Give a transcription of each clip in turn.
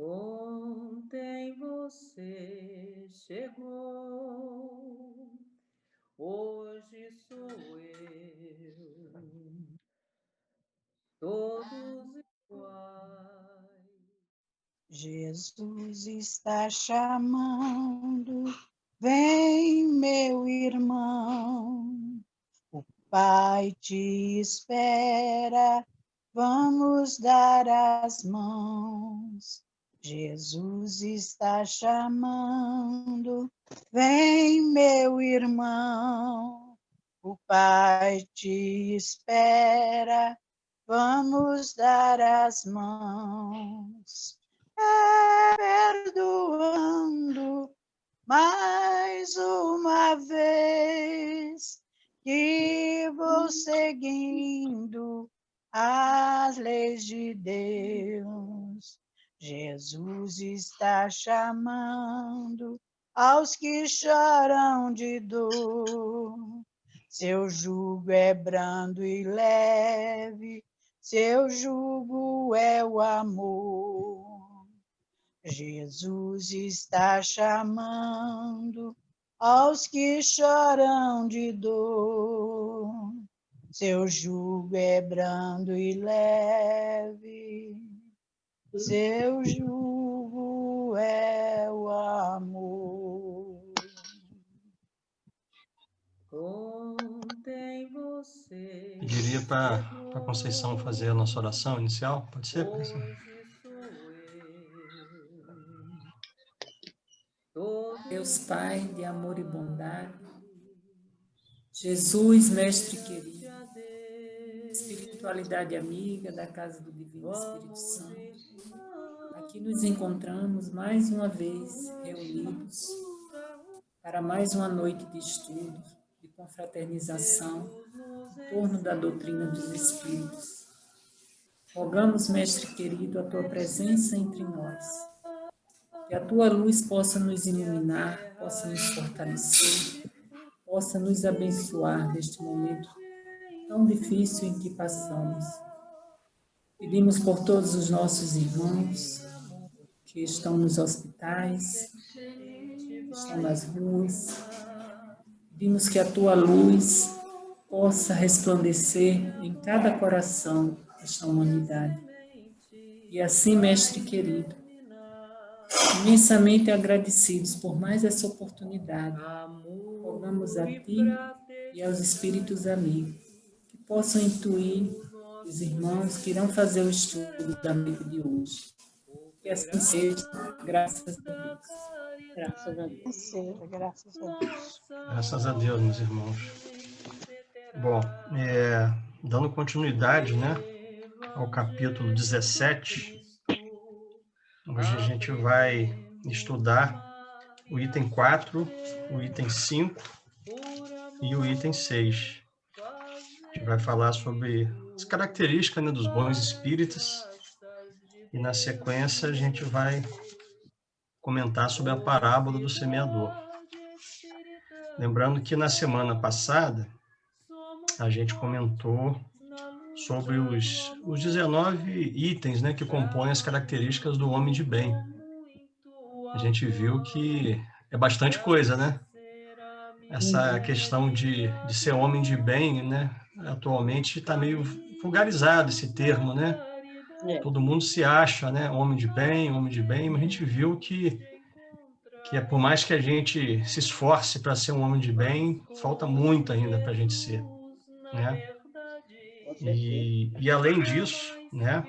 Ontem você chegou, hoje sou eu, todos iguais. Jesus está chamando, vem, meu irmão. O Pai te espera, vamos dar as mãos. Jesus está chamando, vem, meu irmão. O Pai te espera, vamos dar as mãos. Perdoando mais uma vez que vou seguindo as leis de Deus. Jesus está chamando aos que choram de dor. Seu jugo é brando e leve, seu jugo é o amor. Jesus está chamando aos que choram de dor. Seu jugo é brando e leve, seu jugo é o amor. Ontem você Pediria para a Conceição fazer a nossa oração inicial, pode ser? hoje sou eu, Deus Pai de amor e bondade, Jesus, Mestre querido, espiritualidade amiga da Casa do Divino Espírito Santo, aqui nos encontramos mais uma vez reunidos para mais uma noite de estudo, de confraternização, em torno da doutrina dos Espíritos. Rogamos, Mestre querido, a Tua presença entre nós, que a Tua luz possa nos iluminar, possa nos fortalecer, possa nos abençoar neste momento tão difícil em que passamos. Pedimos por todos os nossos irmãos que estão nos hospitais, que estão nas ruas. Pedimos que a Tua luz possa resplandecer em cada coração desta humanidade. E assim, Mestre querido, imensamente agradecidos por mais essa oportunidade, rogamos a Ti e aos Espíritos amigos que possam intuir os irmãos que irão fazer o estudo da noite de hoje. Que assim seja, graças a Deus. Graças a Deus. Seja, graças a Deus. Graças a Deus, meus irmãos. Bom, dando continuidade, né, ao capítulo 17, hoje a gente vai estudar o item 4, o item 5 e o item 6. A gente vai falar sobre as características, né, dos bons espíritas e, na sequência, a gente vai comentar sobre a parábola do semeador. Lembrando que na semana passada a gente comentou sobre os 19 itens, né, que compõem as características do homem de bem. A gente viu que é bastante coisa, né? Essa questão de ser homem de bem, né? Atualmente está meio vulgarizado esse termo, né? Todo mundo se acha, né? Homem de bem, mas a gente viu que por mais que a gente se esforce para ser um homem de bem, falta muito ainda para a gente ser, né? E além disso, né?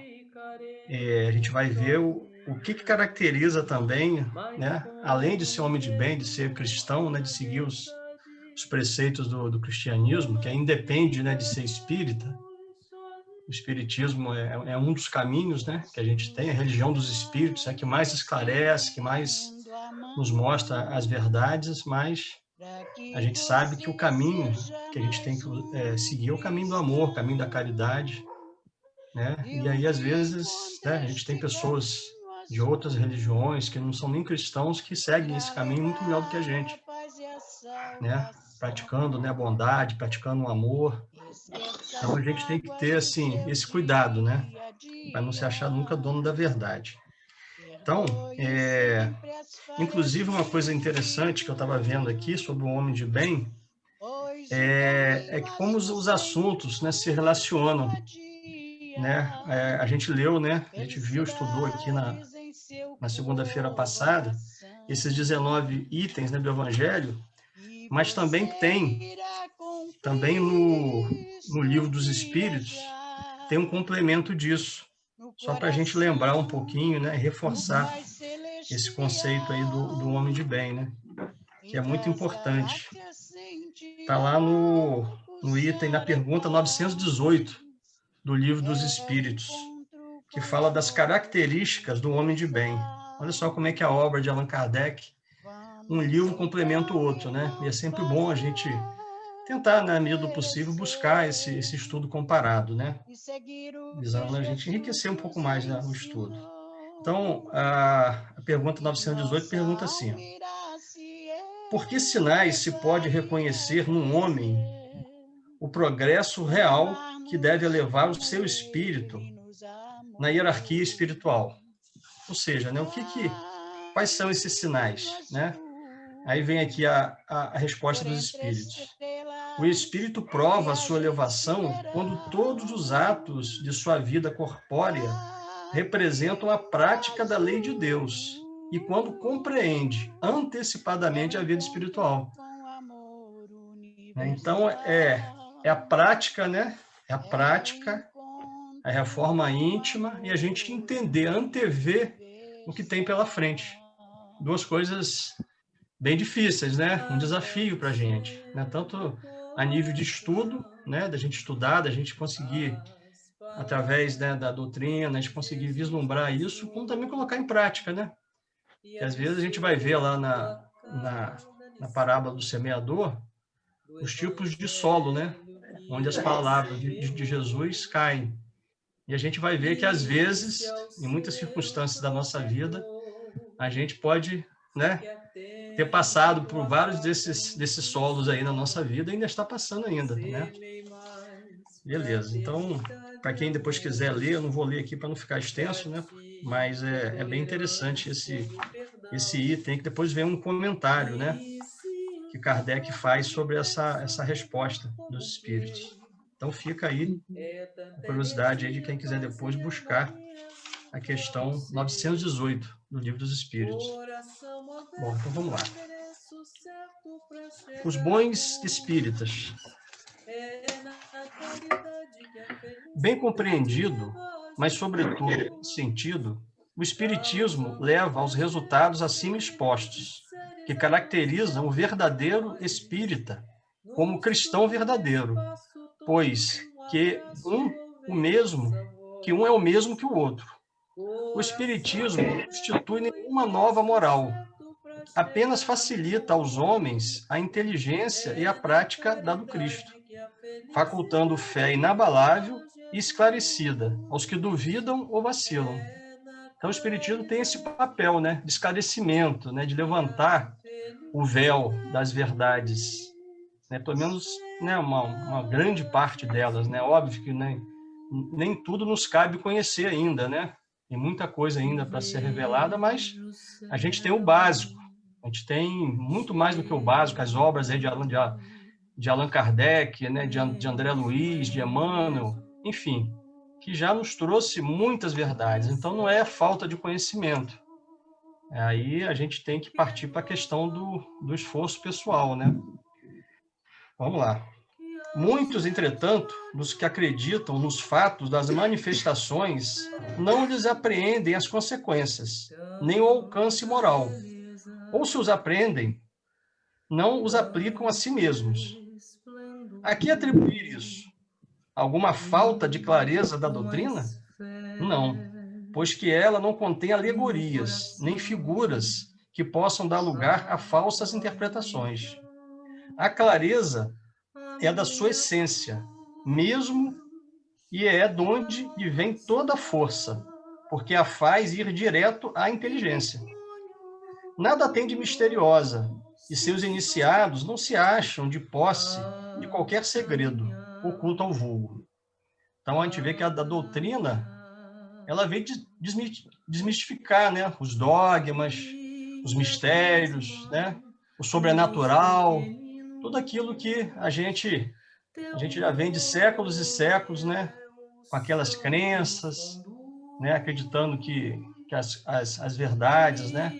A gente vai ver o que caracteriza também, né? Além de ser homem de bem, de ser cristão, né? De seguir os preceitos do cristianismo, que ainda depende, né? De ser espírita. O espiritismo é um dos caminhos, né? Que a gente tem, a religião dos espíritos, é que mais esclarece, que mais nos mostra as verdades, mas a gente sabe que o caminho que a gente tem que seguir é o caminho do amor, o caminho da caridade, né? E aí, às vezes, né, a gente tem pessoas de outras religiões que não são nem cristãos que seguem esse caminho muito melhor do que a gente, né? Praticando, né, a bondade, praticando o amor. Então, a gente tem que ter, assim, esse cuidado, né? Para não se achar nunca dono da verdade. Então, inclusive uma coisa interessante que eu estava vendo aqui sobre o homem de bem é que como os assuntos, né, se relacionam, né? A gente leu, né? A gente viu, estudou aqui na segunda-feira passada esses 19 itens, né, do Evangelho, mas também no Livro dos Espíritos, tem um complemento disso, só para a gente lembrar um pouquinho, né, reforçar esse conceito aí do homem de bem, né, que é muito importante. Está lá no item, na pergunta 918 do Livro dos Espíritos, que fala das características do homem de bem. Olha só como é que a obra de Allan Kardec, um livro complementa o outro, né? E é sempre bom a gente tentar, na medida do possível, buscar esse estudo comparado, né? Visando a gente enriquecer um pouco mais, né, o estudo. Então, a pergunta 918 pergunta assim: por que sinais se pode reconhecer num homem o progresso real que deve elevar o seu espírito na hierarquia espiritual? Ou seja, né, quais são esses sinais, né? Aí vem aqui a resposta dos espíritos. O espírito prova a sua elevação quando todos os atos de sua vida corpórea representam a prática da lei de Deus e quando compreende antecipadamente a vida espiritual. Então, é a prática, né? É a prática, a reforma íntima e a gente entender, antever o que tem pela frente. Duas coisas bem difíceis, né? Um desafio para a gente, né? Tanto a nível de estudo, né? Da gente estudar, da gente conseguir, através, né, da doutrina, a gente conseguir vislumbrar isso, como também colocar em prática, né? Que às vezes a gente vai ver lá na parábola do semeador os tipos de solo, né? Onde as palavras de Jesus caem. E a gente vai ver que, às vezes, em muitas circunstâncias da nossa vida, a gente pode, né, ter passado por vários desses solos aí na nossa vida e ainda está passando ainda, né? Beleza. Então, para quem depois quiser ler, eu não vou ler aqui para não ficar extenso, né? Mas é bem interessante esse item, que depois vem um comentário, né, que Kardec faz sobre essa resposta dos espíritos. Então fica aí a curiosidade aí de quem quiser depois buscar a questão 918 do Livro dos Espíritos. Bom, então vamos lá. Os bons espíritas. Bem compreendido, mas sobretudo sentido, o espiritismo leva aos resultados acima expostos, que caracterizam o verdadeiro espírita como cristão verdadeiro, pois que um é o mesmo que o outro. O espiritismo não constitui nenhuma nova moral, apenas facilita aos homens a inteligência e a prática da do Cristo, facultando fé inabalável e esclarecida aos que duvidam ou vacilam. Então, o espiritismo tem esse papel, né, de esclarecimento, né, de levantar o véu das verdades, né, pelo menos, né, uma grande parte delas, né, óbvio que nem tudo nos cabe conhecer ainda, né, tem muita coisa ainda para ser revelada, mas a gente tem o básico, a gente tem muito mais do que o básico, as obras aí de Allan Kardec, né, de André Luiz, de Emmanuel, enfim, que já nos trouxe muitas verdades. Então, não é falta de conhecimento. Aí a gente tem que partir para a questão do esforço pessoal, né? Vamos lá. Muitos, entretanto, dos que acreditam nos fatos das manifestações, não lhes apreendem as consequências, nem o alcance moral. Ou se os apreendem, não os aplicam a si mesmos. A que atribuir isso? Alguma falta de clareza da doutrina? Não, pois que ela não contém alegorias, nem figuras que possam dar lugar a falsas interpretações. A clareza é da sua essência, mesmo, e é de onde lhe vem toda a força, porque a faz ir direto à inteligência. Nada tem de misteriosa, e seus iniciados não se acham de posse de qualquer segredo oculto ao vulgo. Então, a gente vê que a doutrina, ela vem desmistificar, né, os dogmas, os mistérios, né, o sobrenatural, tudo aquilo que a gente já vem de séculos e séculos, né, com aquelas crenças, né, acreditando que as verdades, né,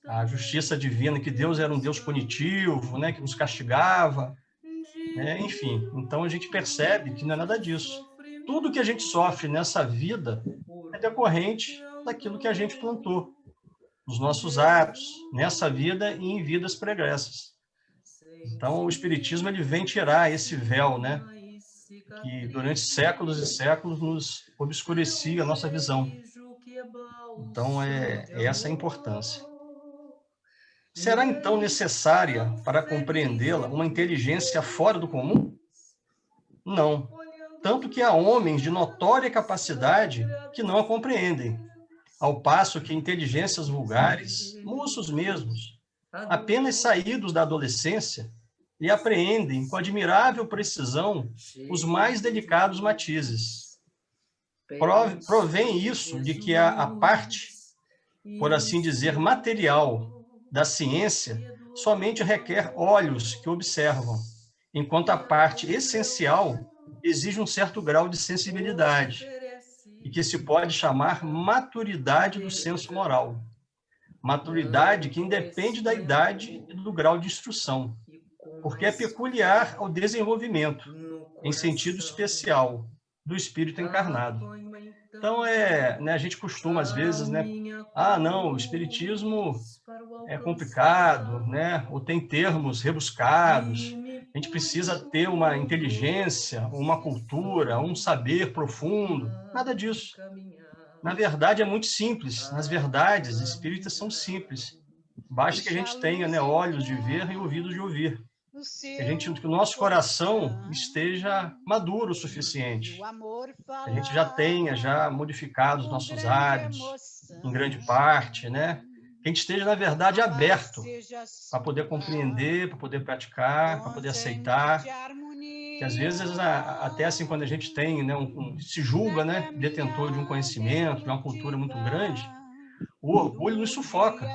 a justiça divina, que Deus era um Deus punitivo, né, que nos castigava, né, enfim. Então a gente percebe que não é nada disso. Tudo que a gente sofre nessa vida é decorrente daquilo que a gente plantou, nos nossos atos, nessa vida e em vidas pregressas. Então o Espiritismo ele vem tirar esse véu, né, que durante séculos e séculos nos obscurecia a nossa visão. Então é essa a importância. Será então necessária para compreendê-la uma inteligência fora do comum? Não. Tanto que há homens de notória capacidade que não a compreendem, ao passo que inteligências vulgares, moços mesmos, apenas saídos da adolescência, lhe apreendem com admirável precisão os mais delicados matizes. Provém isso de que a parte, por assim dizer, material da ciência somente requer olhos que observam, enquanto a parte essencial exige um certo grau de sensibilidade, e que se pode chamar maturidade do senso moral. Maturidade que independe da idade e do grau de instrução, porque é peculiar ao desenvolvimento, em sentido especial, do espírito encarnado. Então, né, a gente costuma, às vezes, né, não, o espiritismo é complicado, né, ou tem termos rebuscados, a gente precisa ter uma inteligência, uma cultura, um saber profundo. Nada disso. Na verdade, é muito simples. Nas verdades espíritas são simples. Basta que a gente tenha, né, olhos de ver e ouvidos de ouvir. Que o nosso coração esteja maduro o suficiente. A gente já tenha modificado os nossos hábitos, em grande parte, né? Que a gente esteja, na verdade, aberto para poder compreender, para poder praticar, para poder aceitar. Que às vezes, até assim, quando a gente tem, né, se julga, né, detentor de um conhecimento, de uma cultura muito grande, o orgulho nos sufoca.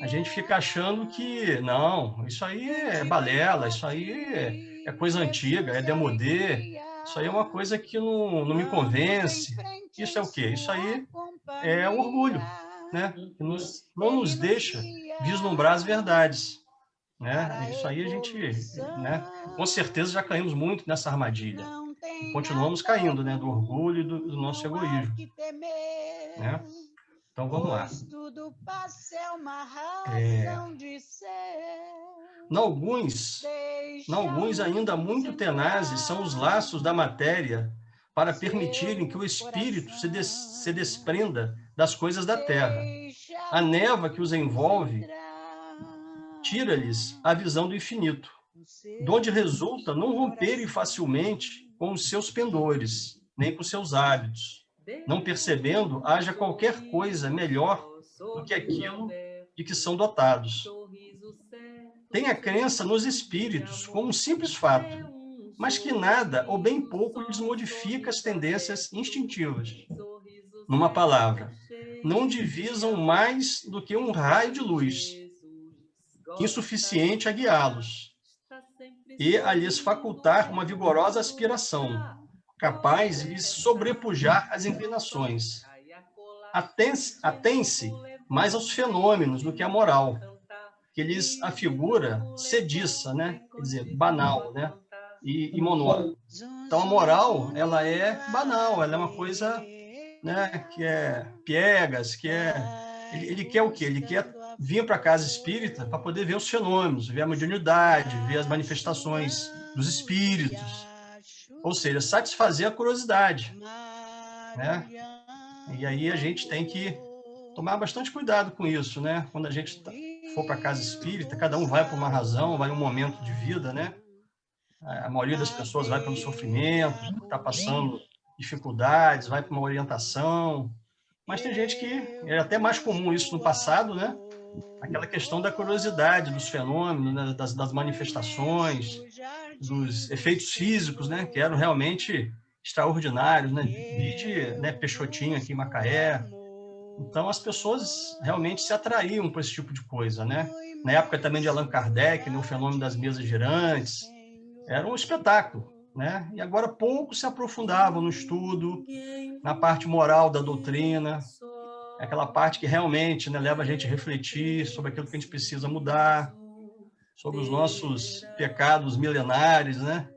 A gente fica achando que, não, isso aí é balela, isso aí é coisa antiga, é demodê, isso aí é uma coisa que não me convence. Isso é o quê? Isso aí é o orgulho, né? Que não nos deixa vislumbrar as verdades, né? Isso aí a gente, né, com certeza já caímos muito nessa armadilha. E continuamos caindo, né, do orgulho e do nosso egoísmo, né? Então, vamos lá. Alguns ainda muito tenazes são os laços da matéria para permitirem que o espírito se desprenda das coisas da terra. A névoa que os envolve tira-lhes a visão do infinito, de onde resulta não romperem facilmente com os seus pendores, nem com seus hábitos, não percebendo haja qualquer coisa melhor do que aquilo de que são dotados. Tem a crença nos espíritos como um simples fato, mas que nada ou bem pouco lhes modifica as tendências instintivas. Numa palavra, não divisam mais do que um raio de luz, insuficiente a guiá-los, e a lhes facultar uma vigorosa aspiração, capaz de lhes sobrepujar as inclinações. Atém-se mais aos fenômenos do que à moral, que lhes afigura sediça, né? Quer dizer, banal, né? E monótona. Então, a moral, ela é banal, ela é uma coisa, né, que é piegas, que é... Ele quer o quê? Ele quer vir para a casa espírita para poder ver os fenômenos, ver a mediunidade, ver as manifestações dos espíritos. Ou seja, satisfazer a curiosidade, né? E aí a gente tem que tomar bastante cuidado com isso, né? Quando a gente for para a casa espírita, cada um vai por uma razão, vai um momento de vida, né? A maioria das pessoas vai pelo sofrimento, está passando dificuldades, vai para uma orientação. Mas tem gente que é até mais comum isso no passado, né? Aquela questão da curiosidade dos fenômenos, né? das manifestações, dos efeitos físicos, né? Que eram realmente extraordinários, né? Vide, né, Peixotinho aqui em Macaé, Então, as pessoas realmente se atraíam por esse tipo de coisa, né? Na época também de Allan Kardec, né, o fenômeno das mesas girantes, era um espetáculo, né? E agora pouco se aprofundavam no estudo, na parte moral da doutrina, aquela parte que realmente, né, leva a gente a refletir sobre aquilo que a gente precisa mudar, sobre os nossos pecados milenares, né?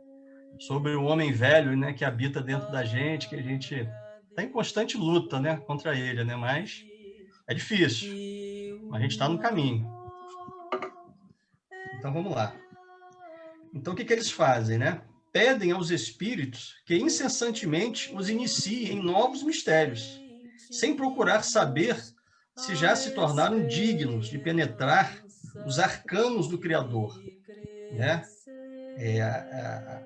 Sobre o homem velho, né, que habita dentro da gente, que a gente está em constante luta, né, contra ele, né? Mas é difícil, mas a gente está no caminho. Então, vamos lá. Então, o que eles fazem, né? Pedem aos espíritos que incessantemente os iniciem em novos mistérios, sem procurar saber se já se tornaram dignos de penetrar os arcanos do Criador, né?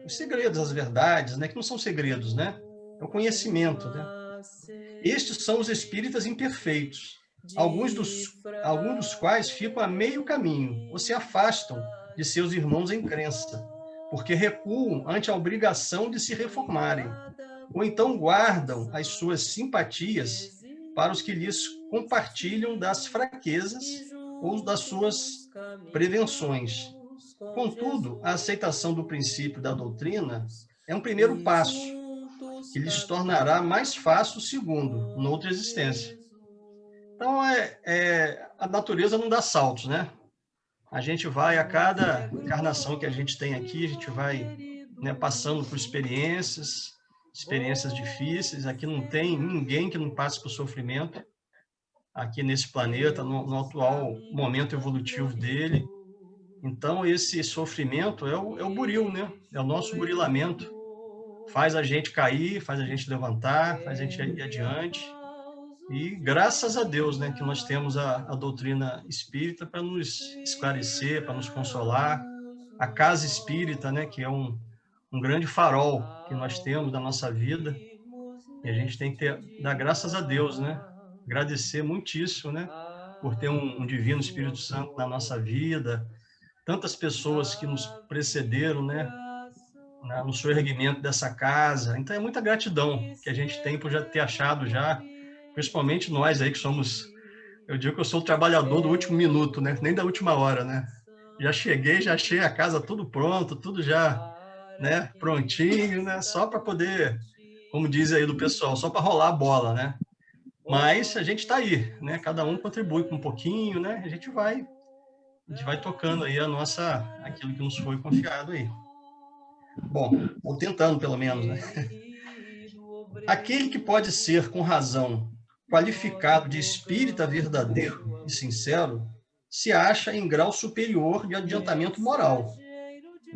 Os segredos, as verdades, né? Que não são segredos, né? É o conhecimento, né? Estes são os espíritas imperfeitos, alguns dos quais ficam a meio caminho ou se afastam de seus irmãos em crença, porque recuam ante a obrigação de se reformarem, ou então guardam as suas simpatias para os que lhes compartilham das fraquezas ou das suas prevenções. Contudo, a aceitação do princípio da doutrina é um primeiro passo, que lhes tornará mais fácil o segundo, noutra existência. Então, a natureza não dá saltos, né? A gente vai, a cada encarnação que a gente tem aqui, a gente vai, né, passando por experiências difíceis. Aqui não tem ninguém que não passe por sofrimento, aqui nesse planeta, no atual momento evolutivo dele. Então, esse sofrimento é o buril, né? É o nosso burilamento. Faz a gente cair, faz a gente levantar, faz a gente ir adiante. E graças a Deus, né, que nós temos a doutrina espírita para nos esclarecer, para nos consolar. A casa espírita, né, que é um grande farol que nós temos da nossa vida. E a gente tem que dar graças a Deus, né? Agradecer muitíssimo, né, por ter um divino Espírito Santo na nossa vida. Tantas pessoas que nos precederam, né, no seu erguimento dessa casa. Então, é muita gratidão que a gente tem por já ter achado já, principalmente nós aí que somos, eu digo que eu sou o trabalhador do último minuto, né? Nem da última hora, né? Já cheguei, já achei a casa tudo pronto, tudo já, né, prontinho, né? Só para poder, como diz aí do pessoal, só para rolar a bola, né? Mas a gente está aí, né? Cada um contribui com um pouquinho, né? A gente vai tocando aí aquilo que nos foi confiado aí. Bom, ou tentando pelo menos, né? Aquele que pode ser, com razão, qualificado de espírita verdadeiro e sincero, se acha em grau superior de adiantamento moral.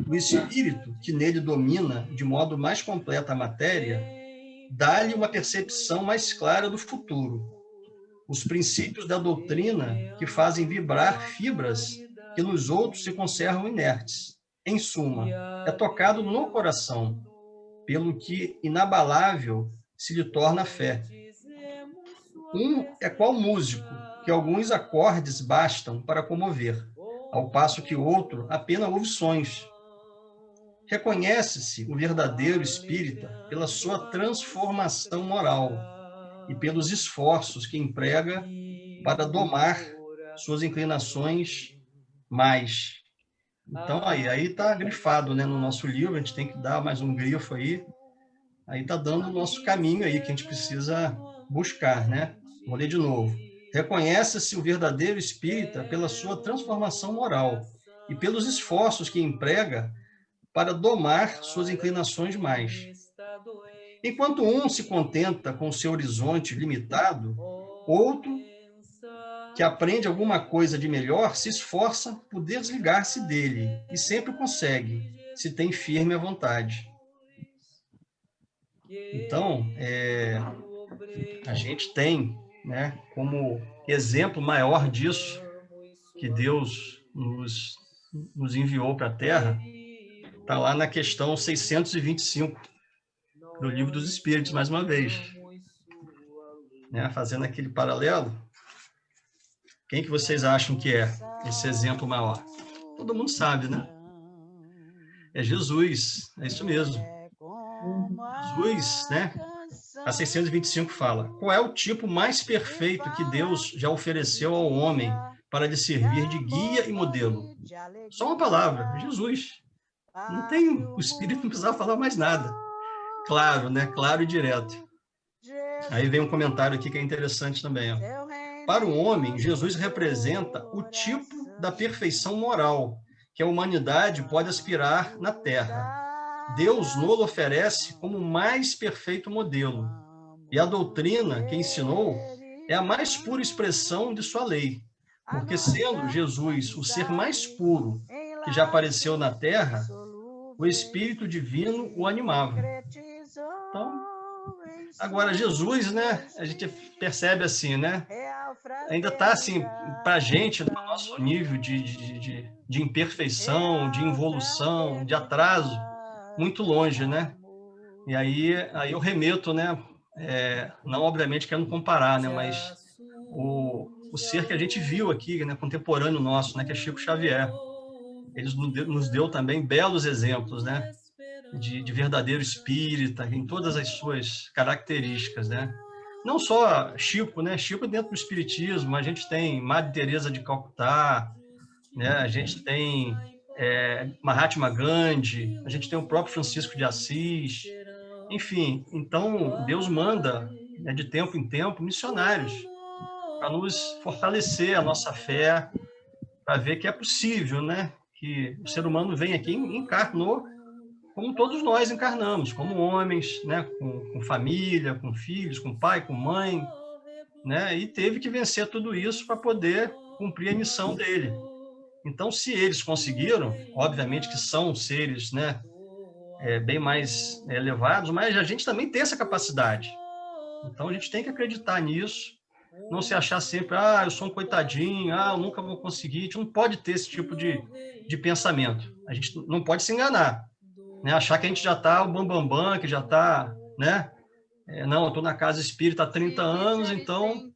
O espírito que nele domina de modo mais completo a matéria, dá-lhe uma percepção mais clara do futuro. Os princípios da doutrina que fazem vibrar fibras que nos outros se conservam inertes. Em suma, é tocado no coração, pelo que inabalável se lhe torna a fé. Um é qual músico, que alguns acordes bastam para comover, ao passo que outro apenas ouve sons. Reconhece-se o verdadeiro espírita pela sua transformação moral e pelos esforços que emprega para domar suas inclinações mais. Então, aí está grifado, né, no nosso livro, a gente tem que dar mais um grifo aí. Aí está dando o nosso caminho aí, que a gente precisa buscar, né? Vou ler de novo. Reconhece-se o verdadeiro espírita pela sua transformação moral e pelos esforços que emprega para domar suas inclinações mais. Enquanto um se contenta com o seu horizonte limitado, outro, que aprende alguma coisa de melhor, se esforça por desligar-se dele e sempre consegue, se tem firme a vontade. Então, a gente tem, né, como exemplo maior disso, que Deus nos enviou para a Terra, está lá na questão 625 do Livro dos Espíritos, mais uma vez. Né, fazendo aquele paralelo, quem que vocês acham que é esse exemplo maior? Todo mundo sabe, né? É Jesus, é isso mesmo. Jesus, né? A 625 fala: qual é o tipo mais perfeito que Deus já ofereceu ao homem para lhe servir de guia e modelo? Só uma palavra: Jesus. Não tem, o Espírito não precisava falar mais nada. Claro, né? Claro e direto. Aí vem um comentário aqui que é interessante também. Ó. Para o homem, Jesus representa o tipo da perfeição moral que a humanidade pode aspirar na Terra. Deus nolo oferece como o mais perfeito modelo. E a doutrina que ensinou é a mais pura expressão de sua lei. Porque sendo Jesus o ser mais puro que já apareceu na Terra, o Espírito Divino o animava. Então, agora Jesus, né, a gente percebe assim, né, ainda está assim, para a gente, no nosso nível de imperfeição, de involução, de atraso, muito longe, né? E aí eu remeto, né, não obviamente querendo comparar, né, mas o ser que a gente viu aqui, né, contemporâneo nosso, né, que é Chico Xavier. Ele nos deu também belos exemplos, né, de verdadeiro espírita, em todas as suas características, né? Não só Chico, né? Chico dentro do espiritismo, a gente tem Madre Teresa de Calcutá, né? A gente tem Mahatma Gandhi, a gente tem o próprio Francisco de Assis, enfim. Então, Deus manda, né, de tempo em tempo, missionários para nos fortalecer a nossa fé, para ver que é possível, né? Que o ser humano vem aqui e encarnou como todos nós encarnamos, como homens, né? Com família, com filhos, com pai, com mãe, né? E teve que vencer tudo isso para poder cumprir a missão dele. Então, se eles conseguiram, obviamente que são seres, né, bem mais elevados, mas a gente também tem essa capacidade. Então, a gente tem que acreditar nisso, não se achar sempre, eu sou um coitadinho, eu nunca vou conseguir. A gente não pode ter esse tipo de pensamento. A gente não pode se enganar, né? Achar que a gente já está o bambambam, que já está, né? Não, eu estou na casa espírita há 30 anos, então,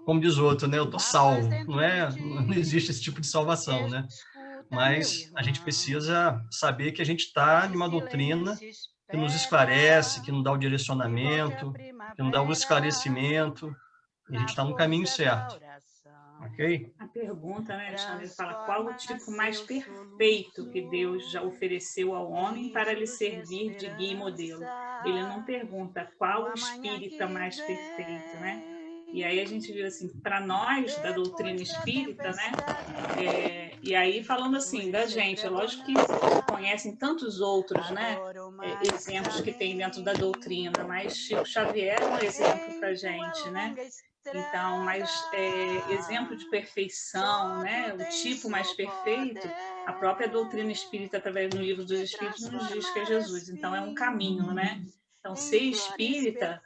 como diz o outro, né? Eu estou salvo. Não existe esse tipo de salvação, né? Mas a gente precisa saber que a gente está em uma doutrina que nos esclarece, que nos dá o direcionamento, que nos dá o esclarecimento, e a gente está no caminho certo. Ok? A pergunta, né, Alexandre, ele fala: qual o tipo mais perfeito que Deus já ofereceu ao homem para lhe servir de guia e modelo? Ele não pergunta qual o espírita mais perfeito, né? E aí a gente viu assim, para nós da doutrina espírita, né? E aí falando assim da gente, é lógico que conhecem tantos outros, né? Exemplos que tem dentro da doutrina, mas Chico Xavier é um exemplo para a gente, né? Então, mas exemplo de perfeição, né? O tipo mais perfeito, a própria doutrina espírita, através do Livro dos Espíritos, nos diz que é Jesus. Então, é um caminho, né? Então, ser espírita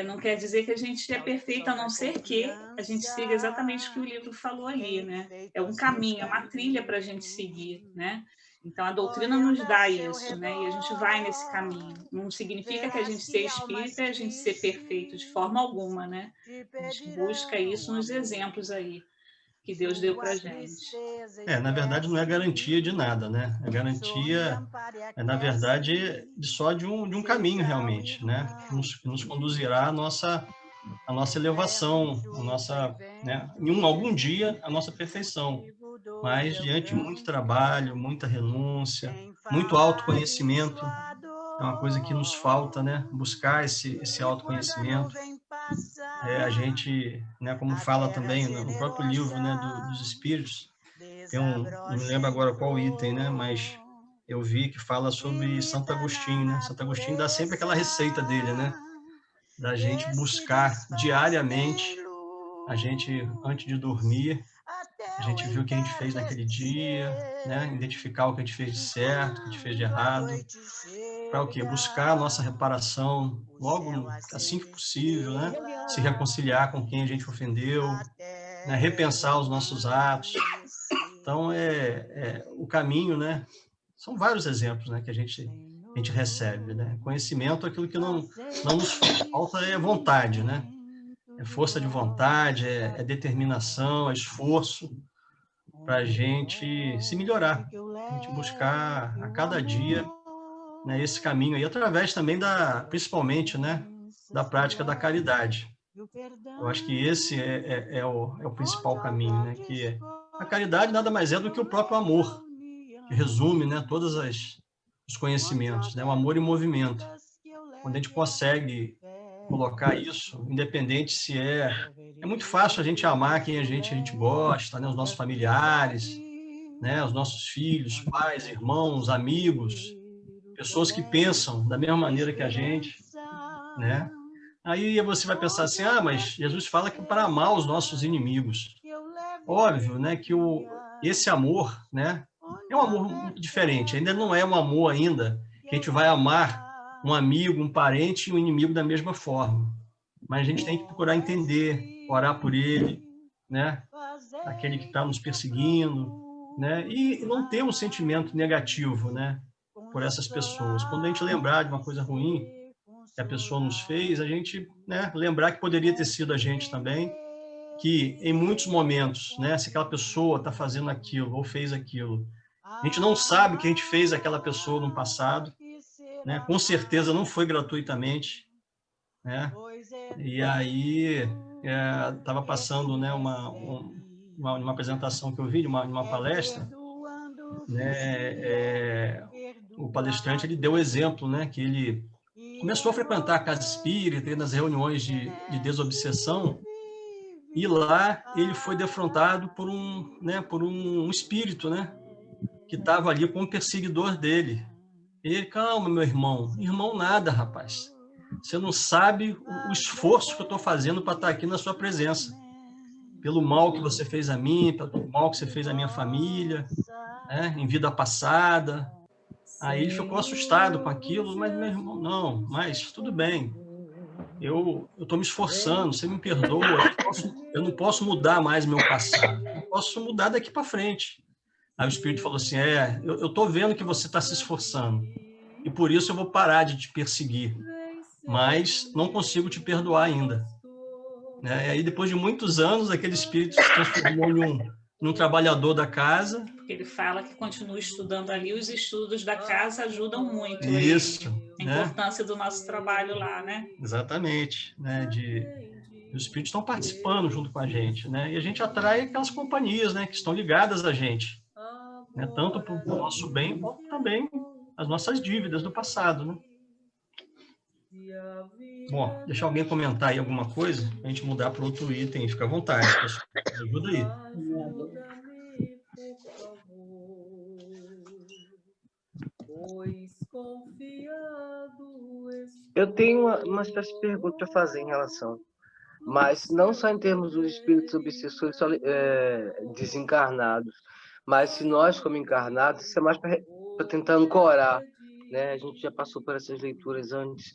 não quer dizer que a gente é perfeito, a não ser que a gente siga exatamente o que o livro falou ali, né? É um caminho, é uma trilha para a gente seguir, né? Então, a doutrina nos dá isso, né? E a gente vai nesse caminho. Não significa que a gente ser espírita é a gente ser perfeito, de forma alguma, né? A gente busca isso nos exemplos aí que Deus deu para a gente. Na verdade, não é garantia de nada, né? É garantia, na verdade, só de um caminho, realmente, né? Que nos conduzirá à nossa elevação, né? Algum dia, a nossa perfeição. Mas, diante de muito trabalho, muita renúncia, muito autoconhecimento, é uma coisa que nos falta, né? Buscar esse autoconhecimento. A gente, né, como fala também no próprio livro, né, dos Espíritos, não me lembro agora qual item, né, mas eu vi que fala sobre Santo Agostinho, né? Santo Agostinho dá sempre aquela receita dele, né? Da gente buscar diariamente, a gente, antes de dormir, a gente viu o que a gente fez naquele dia, né? Identificar o que a gente fez de certo, o que a gente fez de errado, para o quê? Buscar a nossa reparação logo, assim que possível, né? Se reconciliar com quem a gente ofendeu, né? Repensar os nossos atos. Então, o caminho, né? São vários exemplos, né, que a gente recebe, né? Conhecimento, aquilo que não nos falta é vontade, né? É força de vontade, é determinação, é esforço para a gente se melhorar, a gente buscar a cada dia né, esse caminho aí, através também principalmente, né, da prática da caridade. Eu acho que esse é o principal caminho, né, que a caridade nada mais é do que o próprio amor, que resume, né, todos os conhecimentos, né, o amor em movimento. Quando a gente consegue colocar isso, independente se é muito fácil a gente amar quem a gente gosta, né, os nossos familiares, né, os nossos filhos, pais, irmãos, amigos, pessoas que pensam da mesma maneira que a gente, né? Aí você vai pensar assim, mas Jesus fala que para amar os nossos inimigos. Óbvio, né, que esse amor, né, é um amor muito diferente. Ainda não é um amor ainda que a gente vai amar um amigo, um parente e um inimigo da mesma forma. Mas a gente tem que procurar entender, orar por ele, né, aquele que está nos perseguindo, né, e não ter um sentimento negativo, né, por essas pessoas. Quando a gente lembrar de uma coisa ruim que a pessoa nos fez, a gente, né, lembrar que poderia ter sido a gente também, que em muitos momentos, né, se aquela pessoa está fazendo aquilo ou fez aquilo, a gente não sabe que a gente fez aquela pessoa no passado, né, com certeza não foi gratuitamente, né, e aí estava passando, né, uma apresentação que eu vi, uma palestra, né, o palestrante ele deu o exemplo, né, que ele começou a frequentar a casa espírita, ir nas reuniões de desobsessão, e lá ele foi defrontado por um espírito, né, que estava ali como perseguidor dele. E ele, calma, meu irmão. Irmão nada, rapaz. Você não sabe o esforço que eu estou fazendo para estar aqui na sua presença. Pelo mal que você fez a mim, pelo mal que você fez à minha família, né, em vida passada. Aí ele ficou assustado com aquilo, mas, meu irmão, não, mas tudo bem. Eu estou me esforçando, você me perdoa, eu não posso mudar mais meu passado, eu posso mudar daqui para frente. Aí o Espírito falou assim, eu estou vendo que você está se esforçando, e por isso eu vou parar de te perseguir, mas não consigo te perdoar ainda. Né? E aí, depois de muitos anos, aquele Espírito se transformou num trabalhador da casa. Porque ele fala que continua estudando ali, os estudos da casa ajudam muito. Isso. A importância do nosso trabalho lá, né? Exatamente. Né? Os espíritos estão participando junto com a gente, né? E a gente atrai aquelas companhias, né, que estão ligadas a gente, né? Tanto para o nosso bem, quanto também as nossas dívidas do passado, né? Bom, deixa alguém comentar aí alguma coisa, a gente mudar para outro item, fica à vontade, pessoal. Ajuda aí. Eu tenho uma espécie de pergunta para fazer em relação, mas não só em termos dos espíritos obsessores desencarnados, mas se nós, como encarnados, isso é mais para tentar ancorar, né? A gente já passou por essas leituras antes.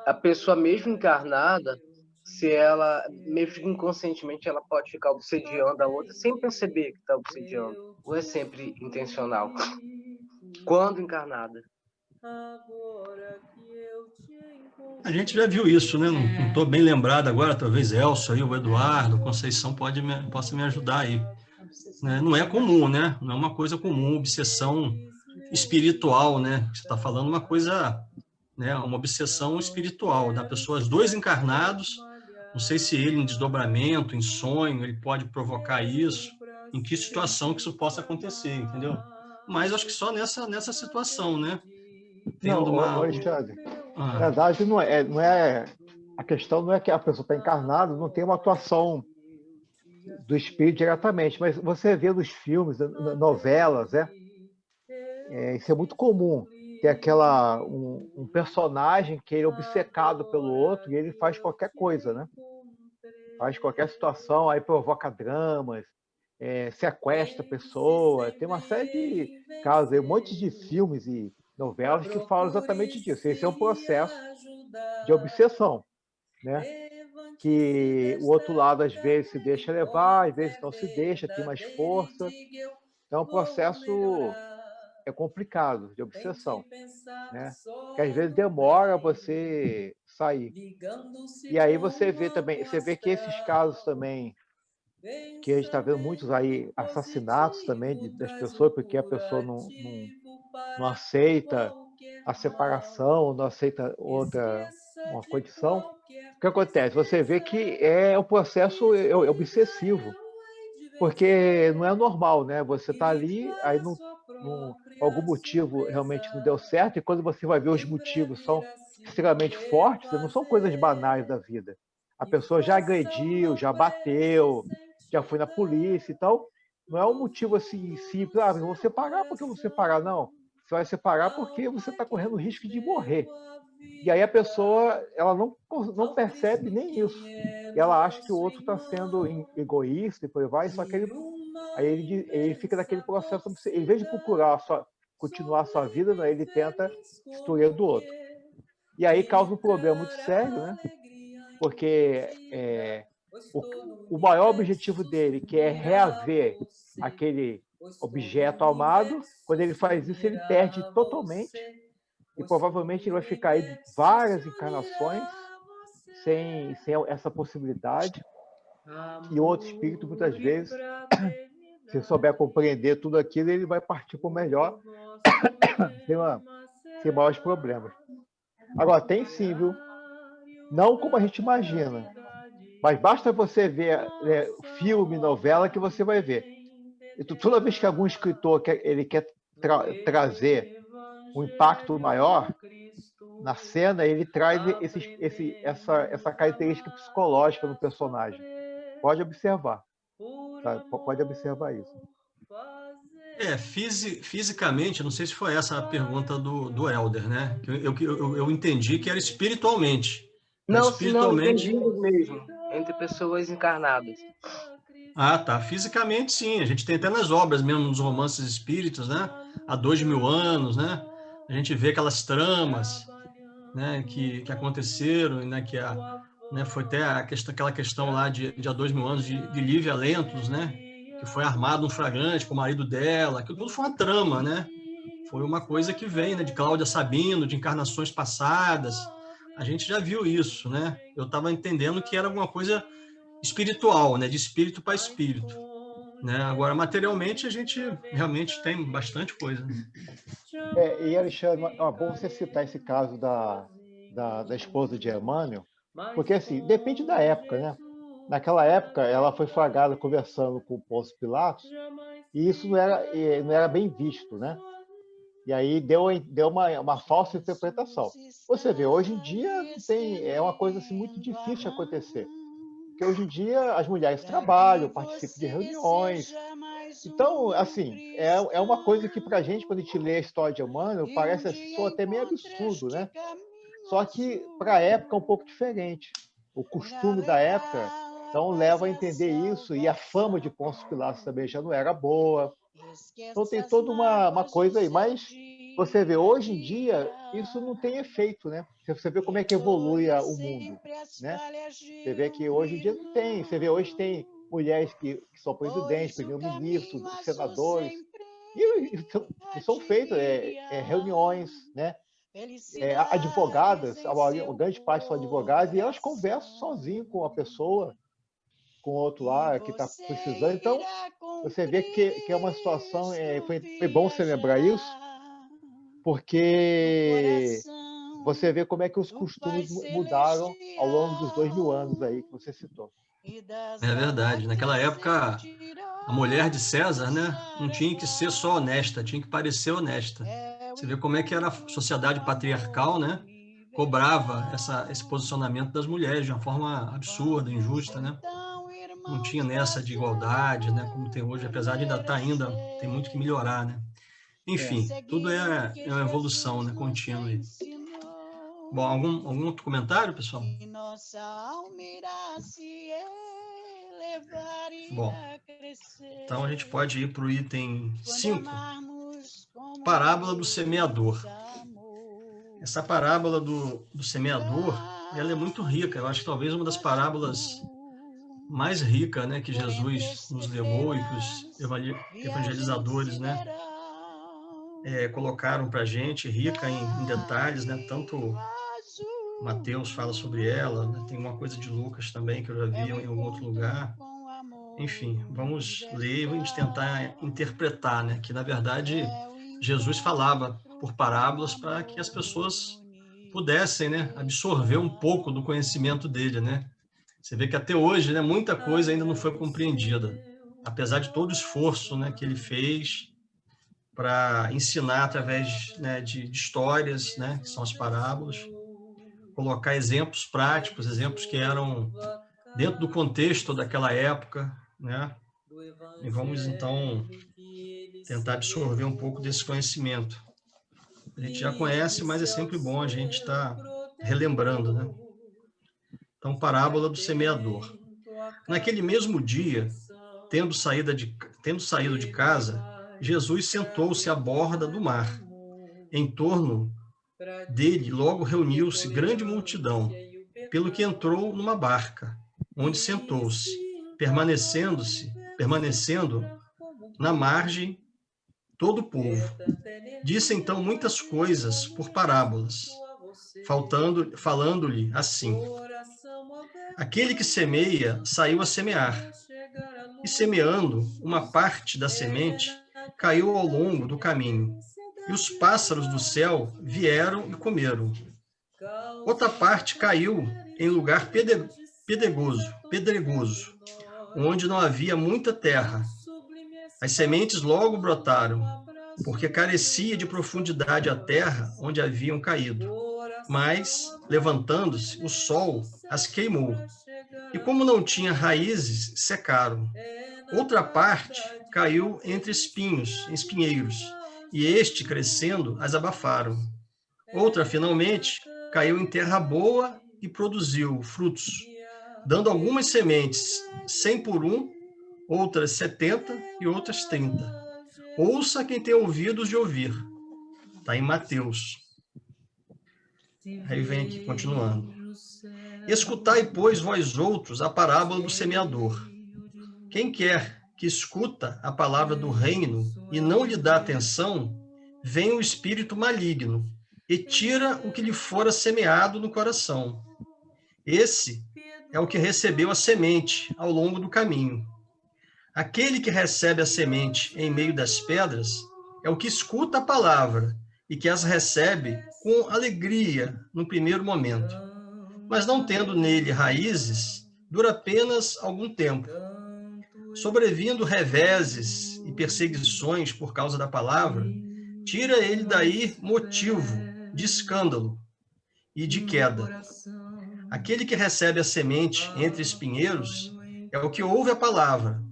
A pessoa mesmo encarnada, se ela, mesmo inconscientemente, ela pode ficar obsediando a outra sem perceber que está obsediando, ou é sempre intencional? Quando encarnada. A gente já viu isso, né? Não estou bem lembrado agora, talvez Elcio aí, o Eduardo, Conceição possa me ajudar aí. Né? Não é comum, né? Não é uma coisa comum, obsessão espiritual, né? Você está falando uma coisa, né? Uma obsessão espiritual da pessoa, os dois encarnados. Não sei se ele em desdobramento, em sonho, ele pode provocar isso. Em que situação que isso possa acontecer, entendeu? Mas acho que só nessa situação, né? Não, Alexandre, na verdade não é a questão não é que a pessoa está encarnada, não tem uma atuação do espírito diretamente, mas você vê nos filmes, novelas, isso é muito comum. Tem um personagem que ele é obcecado pelo outro e ele faz qualquer coisa, né? Faz qualquer situação, aí provoca dramas, sequestra a pessoa. Tem uma série de casos, um monte de filmes e novelas que falam exatamente disso. Esse é um processo de obsessão, né? Que o outro lado às vezes se deixa levar, às vezes não se deixa, tem mais força. É um processo complicado de obsessão, né? Que às vezes demora você sair. E aí você vê que esses casos também, que a gente está vendo muitos aí assassinatos também das pessoas, porque a pessoa não aceita a separação, não aceita uma condição, o que acontece? Você vê que é um processo obsessivo, porque não é normal, né? Você está ali, aí por algum motivo realmente não deu certo, e quando você vai ver os motivos são extremamente fortes, não são coisas banais da vida. A pessoa já agrediu, já bateu, já foi na polícia e tal. Não é um motivo assim simples, eu vou separar porque eu vou separar, não. Você vai separar porque você está correndo o risco de morrer. E aí a pessoa, ela não percebe nem isso. E ela acha que o outro está sendo egoísta e por aí vai, só que ele fica naquele processo, em vez de procurar continuar a sua vida, né, ele tenta destruir a do outro. E aí causa um problema muito sério, né? Porque o maior objetivo dele, que é reaver aquele objeto amado, quando ele faz isso, ele perde totalmente e provavelmente ele vai ficar aí várias encarnações sem essa possibilidade. E outro espírito, muitas vezes, se souber compreender tudo aquilo, ele vai partir para o melhor sem maiores problemas. Agora, tem sim, viu? Não como a gente imagina, mas basta você ver filme, novela, que você vai ver. Então, toda vez que algum escritor ele quer trazer um impacto maior na cena, ele traz essa característica psicológica no personagem. Pode observar. Tá? Pode observar isso. Fisicamente, não sei se foi essa a pergunta do Helder, né? Eu entendi que era espiritualmente. Não, espiritualmente... não, mesmo, entre pessoas encarnadas. Ah, tá. Fisicamente, sim. A gente tem até nas obras mesmo, nos romances espíritos, né? Há 2000 anos, né? A gente vê aquelas tramas, né? Que aconteceram, né? Foi até aquela questão lá de há 2000 anos de Lívia Lentos, né? Que foi armado um flagrante com o marido dela. Aquilo tudo foi uma trama, né? Foi uma coisa que vem, né? De Cláudia Sabino, de encarnações passadas. A gente já viu isso, né? Eu estava entendendo que era alguma coisa espiritual, né? De espírito para espírito, né? Agora, materialmente, a gente realmente tem bastante coisa. E Alexandre, é bom você citar esse caso da esposa de Emmanuel, porque assim, depende da época, né? Naquela época, ela foi flagrada conversando com o Pôncio Pilatos, e isso não era bem visto, né? E aí deu uma falsa interpretação. Você vê, hoje em dia é uma coisa assim, muito difícil de acontecer. Porque hoje em dia as mulheres trabalham, participam de reuniões. Então, assim, é uma coisa que para a gente, quando a gente lê a história de Emmanuel, parece assim, até meio absurdo, né? Só que para a época é um pouco diferente. O costume da época, então, leva a entender isso, e a fama de Pôncio Pilatos também já não era boa. Então tem toda uma coisa aí, mas você vê, hoje em dia, isso não tem efeito, né? Você vê como é que evolui o mundo, né? Você vê que hoje em dia não tem, você vê hoje tem mulheres que são presidentes, primeiro-ministros, senadores, e são feitas reuniões, né? Advogadas, a grande parte são advogadas, e elas conversam sozinho com a pessoa, com o outro lá que está precisando. Então, você vê que é uma situação, foi bom você lembrar isso, porque você vê como é que os costumes mudaram ao longo dos 2000 anos aí que você citou. É verdade. Naquela época, a mulher de César, né, não tinha que ser só honesta, tinha que parecer honesta. Você vê como é que era a sociedade patriarcal, né? Cobrava esse posicionamento das mulheres de uma forma absurda, injusta, né? Não tinha nessa de igualdade, né, como tem hoje, apesar de ainda tem muito que melhorar, né? Enfim, tudo é uma evolução, né, contínua aí. Bom, algum outro comentário, pessoal? Bom, então a gente pode ir para o item 5, parábola do semeador. Essa parábola do semeador, ela é muito rica. Eu acho que talvez uma das parábolas mais rica, né, que Jesus nos levou e que os evangelizadores, né, colocaram para a gente, rica em detalhes, né, tanto Mateus fala sobre ela, né, tem uma coisa de Lucas também que eu já vi em algum outro lugar. Enfim, vamos ler e vamos tentar interpretar, né, que na verdade Jesus falava por parábolas para que as pessoas pudessem, né, absorver um pouco do conhecimento dele, né? Você vê que até hoje, né, muita coisa ainda não foi compreendida, apesar de todo o esforço, né, que ele fez para ensinar através, né, de histórias, né, que são as parábolas, colocar exemplos práticos, exemplos que eram dentro do contexto daquela época, né? E vamos então tentar absorver um pouco desse conhecimento. A gente já conhece, mas é sempre bom a gente estar relembrando, né? Então, parábola do semeador. Naquele mesmo dia, tendo saído de casa, Jesus sentou-se à borda do mar. Em torno dele logo reuniu-se grande multidão, pelo que entrou numa barca, onde sentou-se, permanecendo na margem todo o povo. Disse então muitas coisas por parábolas, falando-lhe assim: aquele que semeia saiu a semear, e semeando, uma parte da semente caiu ao longo do caminho, e os pássaros do céu vieram e comeram. Outra parte caiu em lugar pedregoso, onde não havia muita terra. As sementes logo brotaram, porque carecia de profundidade a terra onde haviam caído. Mas, levantando-se, o sol as queimou, e como não tinha raízes, secaram. Outra parte caiu entre espinheiros, e este, crescendo, as abafaram. Outra, finalmente, caiu em terra boa e produziu frutos, dando algumas sementes 100 por 1, outras 70 e outras 30. Ouça quem tem ouvidos de ouvir. Está em Mateus. Aí vem aqui, continuando. Escutai, pois, vós outros, a parábola do semeador. Quem quer que escuta a palavra do reino e não lhe dá atenção, vem o espírito maligno e tira o que lhe fora semeado no coração. Esse é o que recebeu a semente ao longo do caminho. Aquele que recebe a semente em meio das pedras é o que escuta a palavra e que as recebe com alegria no primeiro momento. Mas não tendo nele raízes, dura apenas algum tempo. Sobrevindo reveses e perseguições por causa da palavra, tira ele daí motivo de escândalo e de queda. Aquele que recebe a semente entre espinheiros é o que ouve a palavra,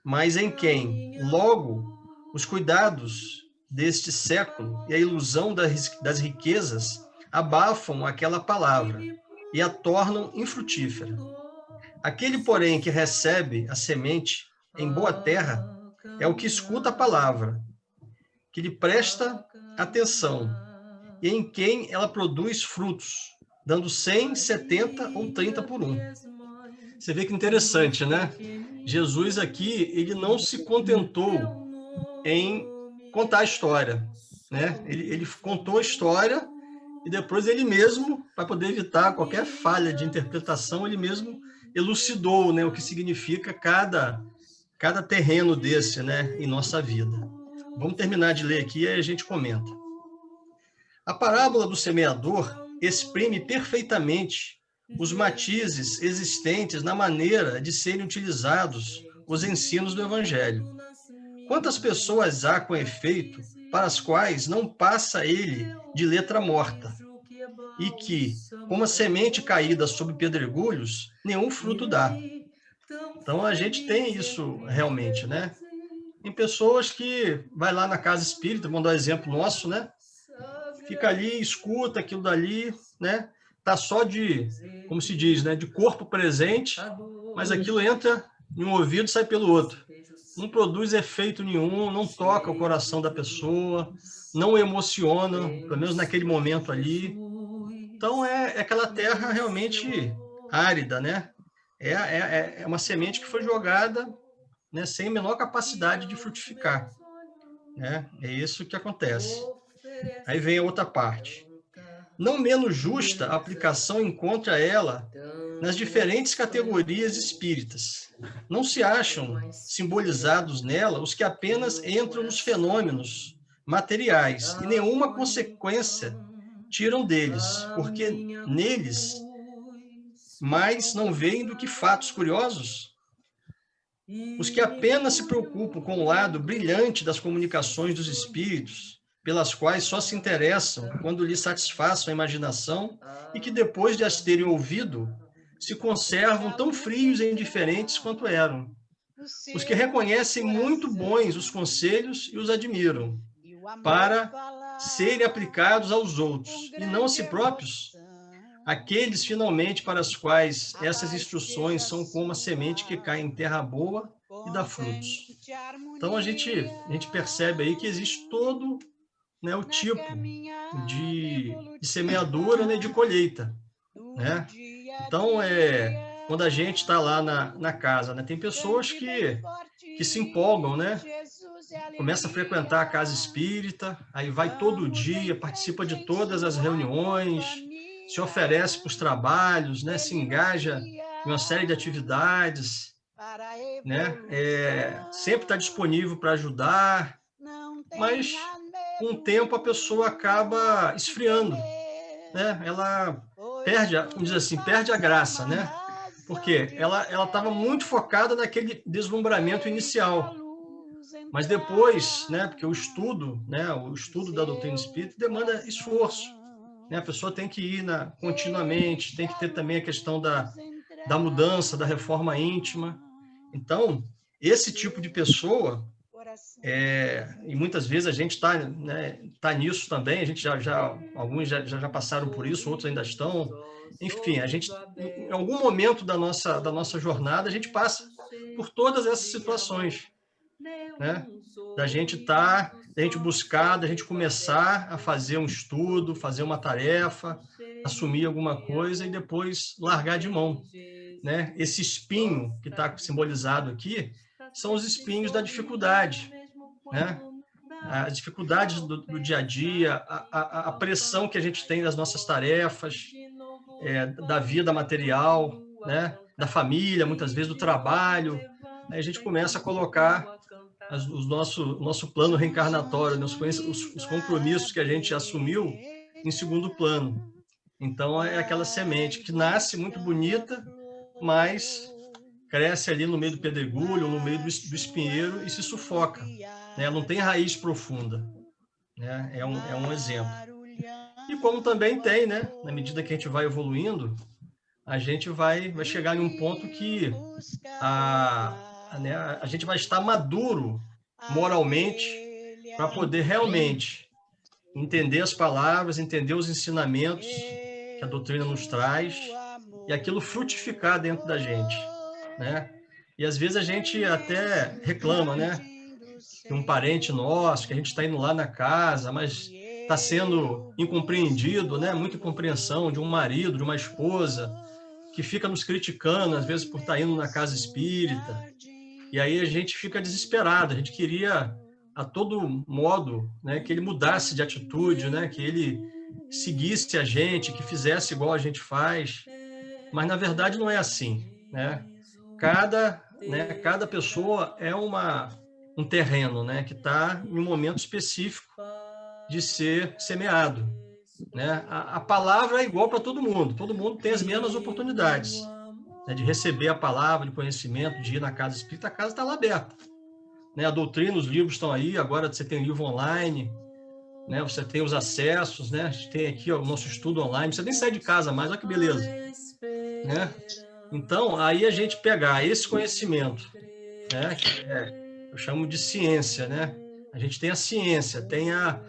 mas em quem, logo, os cuidados deste século e a ilusão das riquezas abafam aquela palavra e a tornam infrutífera. Aquele, porém, que recebe a semente em boa terra é o que escuta a palavra, que lhe presta atenção, e em quem ela produz frutos, dando 100, 70 ou 30 por 1. Você vê que interessante, né? Jesus aqui, ele não se contentou em contar a história, né? Ele contou a história e depois ele mesmo, para poder evitar qualquer falha de interpretação, ele mesmo elucidou, né, o que significa cada terreno desse, né, em nossa vida. Vamos terminar de ler aqui e aí a gente comenta. A parábola do semeador exprime perfeitamente os matizes existentes na maneira de serem utilizados os ensinos do Evangelho. Quantas pessoas há, com efeito, para as quais não passa ele de letra morta, e que, como a semente caída sobre pedregulhos, nenhum fruto dá. Então, a gente tem isso realmente, né? Tem pessoas que vai lá na casa espírita, vamos dar um exemplo nosso, né? Fica ali, escuta aquilo dali, né? Tá só de, como se diz, né? De corpo presente, mas aquilo entra em um ouvido e sai pelo outro. Não produz efeito nenhum, não toca o coração da pessoa, não emociona, pelo menos naquele momento ali. Então, é aquela terra realmente árida, né? É uma semente que foi jogada, né, sem a menor capacidade de frutificar, né? É isso que acontece. Aí vem a outra parte. Não menos justa a aplicação encontra ela nas diferentes categorias espíritas. Não se acham simbolizados nela os que apenas entram nos fenômenos materiais, e nenhuma consequência tiram deles, porque neles mais não veem do que fatos curiosos. Os que apenas se preocupam com o lado brilhante das comunicações dos espíritos, pelas quais só se interessam quando lhes satisfaçam a imaginação e que, depois de as terem ouvido, se conservam tão frios e indiferentes quanto eram. Os que reconhecem muito bons os conselhos e os admiram, para serem aplicados aos outros, e não a si próprios. Aqueles, finalmente, para os quais essas instruções são como a semente que cai em terra boa e dá frutos. Então, a gente percebe aí que existe todo, né, o tipo de semeadura, né, de colheita, né? Então, quando a gente está lá na casa, né, tem pessoas que se empolgam, né? Começa a frequentar a casa espírita, aí vai todo dia, participa de todas as reuniões, se oferece para os trabalhos, né? Se engaja em uma série de atividades, né? Sempre está disponível para ajudar, mas com o tempo a pessoa acaba esfriando, né? Ela perde, vamos dizer assim, perde a graça, né? Porque ela estava muito focada naquele deslumbramento inicial. Mas depois, né, porque o estudo da doutrina espírita demanda esforço, né? A pessoa tem que ir continuamente, tem que ter também a questão da mudança, da reforma íntima. Então, esse tipo de pessoa, e muitas vezes a gente está, né, nisso também, a gente alguns já passaram por isso, outros ainda estão. Enfim, a gente, em algum momento da nossa jornada, a gente passa por todas essas situações, né? Da gente buscar, da gente começar a fazer um estudo, fazer uma tarefa, assumir alguma coisa e depois largar de mão, né? Esse espinho que está simbolizado aqui são os espinhos da dificuldade, né? As dificuldades do dia a dia, a pressão que a gente tem das nossas tarefas, da vida material, né? Da família, muitas vezes do trabalho. Aí a gente começa a colocar o nosso plano reencarnatório, né? Os compromissos que a gente assumiu em segundo plano. Então, é aquela semente que nasce muito bonita, mas cresce ali no meio do pedregulho, no meio do espinheiro e se sufoca, né? Não tem raiz profunda, né? É um exemplo. E como também tem, né? Na medida que a gente vai evoluindo, a gente vai chegar em um ponto que a gente vai estar maduro moralmente para poder realmente entender as palavras, entender os ensinamentos que a doutrina nos traz e aquilo frutificar dentro da gente, né? E às vezes a gente até reclama, né? De um parente nosso, que a gente está indo lá na casa, mas está sendo incompreendido, né? Muita incompreensão de um marido, de uma esposa, que fica nos criticando, às vezes, por estar indo na casa espírita. E aí a gente fica desesperado, a gente queria, a todo modo, né, que ele mudasse de atitude, né, que ele seguisse a gente, que fizesse igual a gente faz. Mas, na verdade, não é assim, né? Cada pessoa é um terreno, né, que está em um momento específico de ser semeado, né? A palavra é igual para todo mundo tem as mesmas oportunidades, né, de receber a palavra, de conhecimento, de ir na casa espírita. A casa está lá aberta, né? A doutrina, os livros estão aí, agora você tem livro online, né? Você tem os acessos, né? A gente tem aqui o nosso estudo online, você nem sai de casa mais, olha que beleza, né? Então, aí a gente pegar esse conhecimento, né, que eu chamo de ciência, né? A gente tem a ciência, tem a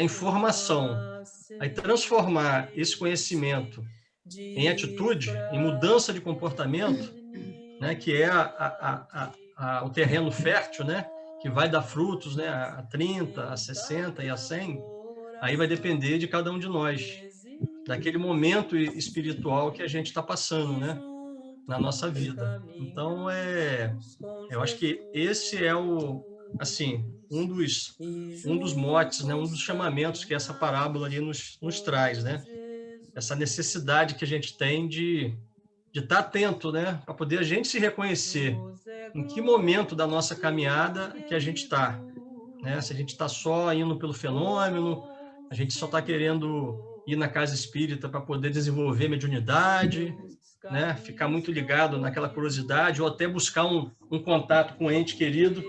informação, aí transformar esse conhecimento em atitude, em mudança de comportamento, né, que é o terreno fértil, né, que vai dar frutos, né, a 30, a 60 e a 100, aí vai depender de cada um de nós, daquele momento espiritual que a gente está passando, né, na nossa vida. Então, eu acho que esse é um dos motes, né, um dos chamamentos que essa parábola ali nos traz, né? Essa necessidade que a gente tem de estar atento, né, para poder a gente se reconhecer em que momento da nossa caminhada que a gente está, né? Se a gente está só indo pelo fenômeno, a gente só está querendo ir na casa espírita para poder desenvolver mediunidade, né? Ficar muito ligado naquela curiosidade, ou até buscar um contato com um ente querido,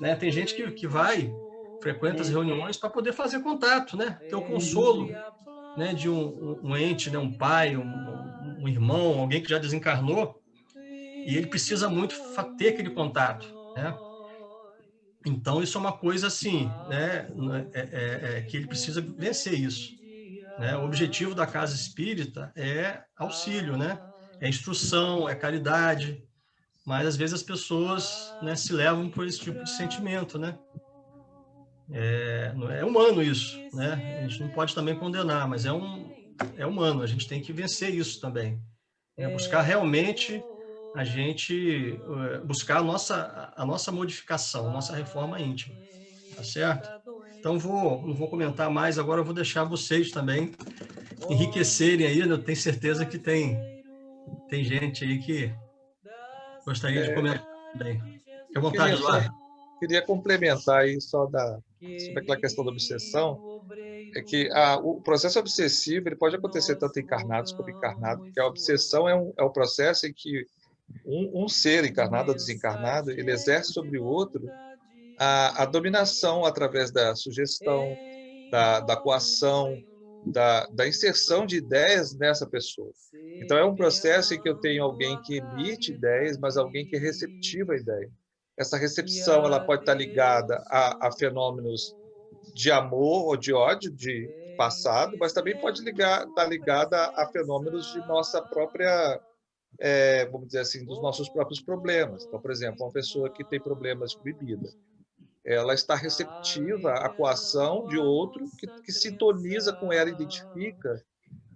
né? Tem gente que vai, frequenta as reuniões para poder fazer contato, né? Ter o consolo, né? De um ente, né? Um pai, um irmão, alguém que já desencarnou, e ele precisa muito ter aquele contato, né? Então, isso é uma coisa assim, né? Que ele precisa vencer isso, né? O objetivo da casa espírita é auxílio, né? É instrução, é caridade, mas às vezes as pessoas, né, se levam por esse tipo de sentimento, né? É humano isso, né? A gente não pode também condenar, mas é humano, a gente tem que vencer isso também, né? Buscar realmente a gente buscar a nossa modificação, a nossa reforma íntima, tá certo? Então, não vou comentar mais, agora eu vou deixar vocês também enriquecerem aí, né? Eu tenho certeza que tem gente aí que gostaria de comentar também. Fique à vontade, Eduardo. Queria complementar aí sobre aquela questão da obsessão, é que o processo obsessivo ele pode acontecer tanto encarnados como encarnados, porque a obsessão é um processo em que um ser encarnado ou desencarnado, ele exerce sobre o outro a dominação através da sugestão, da coação, da inserção de ideias nessa pessoa. Então, é um processo em que eu tenho alguém que emite ideias, mas alguém que é receptivo à ideia. Essa recepção ela pode estar ligada a fenômenos de amor ou de ódio de passado, mas também pode estar ligada a fenômenos de nossa própria, vamos dizer assim, dos nossos próprios problemas. Então, por exemplo, uma pessoa que tem problemas com bebida, ela está receptiva à coação de outro que sintoniza com ela, identifica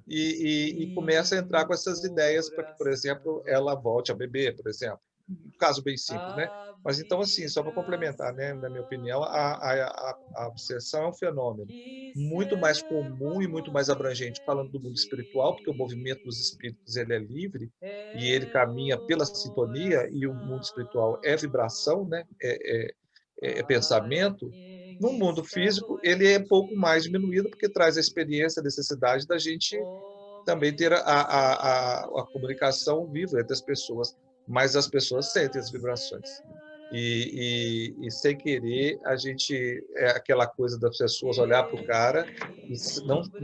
e começa a entrar com essas ideias para que, por exemplo, ela volte a beber, por exemplo. Um caso bem simples, né? Mas então, assim, só para complementar, né, na minha opinião, a obsessão é um fenômeno muito mais comum e muito mais abrangente, falando do mundo espiritual, porque o movimento dos espíritos ele é livre e ele caminha pela sintonia, e o mundo espiritual é vibração, né? É pensamento. No mundo físico, ele é um pouco mais diminuído, porque traz a experiência, a necessidade da gente também ter a comunicação viva entre as pessoas, mas as pessoas sentem as vibrações. E sem querer, a gente é aquela coisa das pessoas olhar para o cara e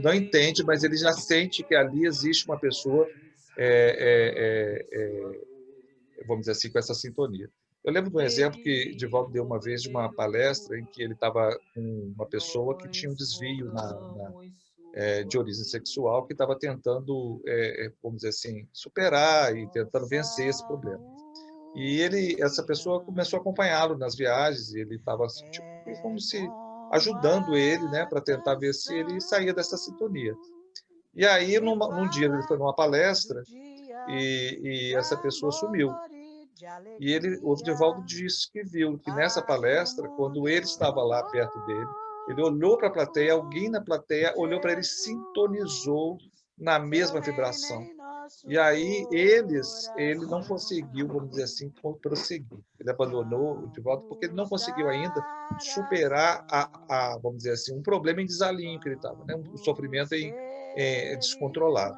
não entende, mas ele já sente que ali existe uma pessoa, vamos dizer assim, com essa sintonia. Eu lembro de um exemplo que Divaldo deu uma vez de uma palestra em que ele estava com uma pessoa que tinha um desvio de origem sexual, que estava tentando, vamos dizer assim, superar e tentando vencer esse problema. E essa pessoa começou a acompanhá-lo nas viagens, e ele estava assim, tipo, como se ajudando ele, né, para tentar ver se ele saía dessa sintonia. E aí, num dia, ele foi numa palestra e essa pessoa sumiu. E o Divaldo disse que viu que nessa palestra, quando ele estava lá perto dele, ele olhou para a plateia, alguém na plateia olhou para ele e sintonizou na mesma vibração. E aí ele não conseguiu, vamos dizer assim, prosseguir. Ele abandonou o Divaldo porque ele não conseguiu ainda superar vamos dizer assim, um problema em desalinho que ele estava, né? Um sofrimento descontrolado.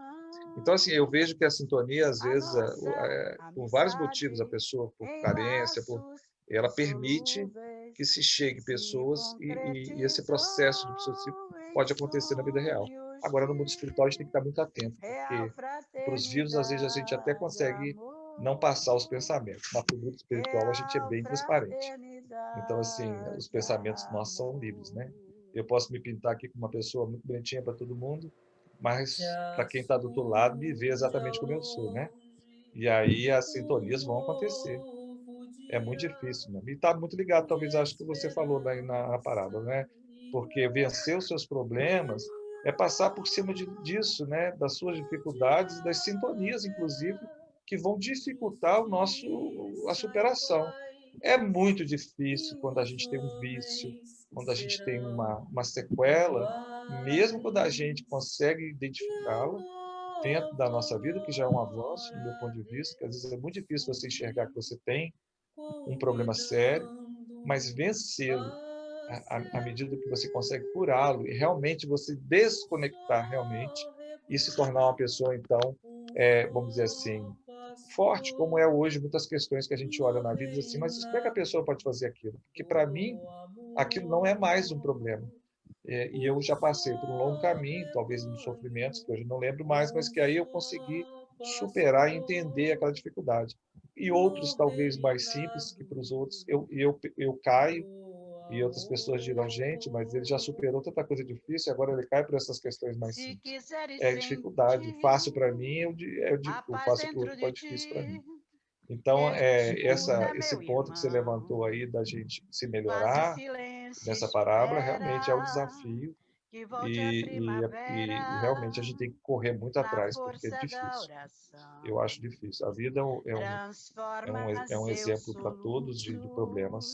Então, assim, eu vejo que a sintonia, às vezes, por vários motivos, a pessoa, por carência, ela permite que se chegue pessoas e esse processo de obsessivo pode acontecer na vida real. Agora, no mundo espiritual, a gente tem que estar muito atento, porque para os vivos, às vezes, a gente até consegue não passar os pensamentos, mas para o mundo espiritual, a gente é bem transparente. Então, assim, os pensamentos nossos são livres, né? Eu posso me pintar aqui com uma pessoa muito bonitinha para todo mundo, mas para quem está do outro lado, me vê exatamente como eu sou, né? E aí as sintonias vão acontecer. É muito difícil, né? E está muito ligado, talvez, acho que você falou daí na parada, né? Porque vencer os seus problemas é passar por cima disso, né? Das suas dificuldades, das sintonias, inclusive, que vão dificultar a superação. É muito difícil quando a gente tem um vício, quando a gente tem uma sequela, mesmo quando a gente consegue identificá-la dentro da nossa vida, que já é um avanço, do meu ponto de vista, que às vezes é muito difícil você enxergar que você tem um problema sério, mas vencê-lo, à medida que você consegue curá-lo e realmente você desconectar realmente e se tornar uma pessoa, então, vamos dizer assim, forte, como é hoje muitas questões que a gente olha na vida e diz assim, mas como é que a pessoa pode fazer aquilo? Porque, para mim, aquilo não é mais um problema. E eu já passei por um longo caminho, talvez nos sofrimentos, que hoje não lembro mais, mas que aí eu consegui superar e entender aquela dificuldade. E outros, talvez mais simples, que para os outros eu caio, e outras pessoas dirão, gente, mas ele já superou tanta coisa difícil, agora ele cai por essas questões mais simples. É dificuldade. Fácil para mim, eu faço para o outro, é difícil para mim. Então, esse ponto que você levantou aí da gente se melhorar nessa parábola, realmente é um desafio e realmente a gente tem que correr muito atrás, porque é difícil. Eu acho difícil. A vida é um exemplo para todos de problemas,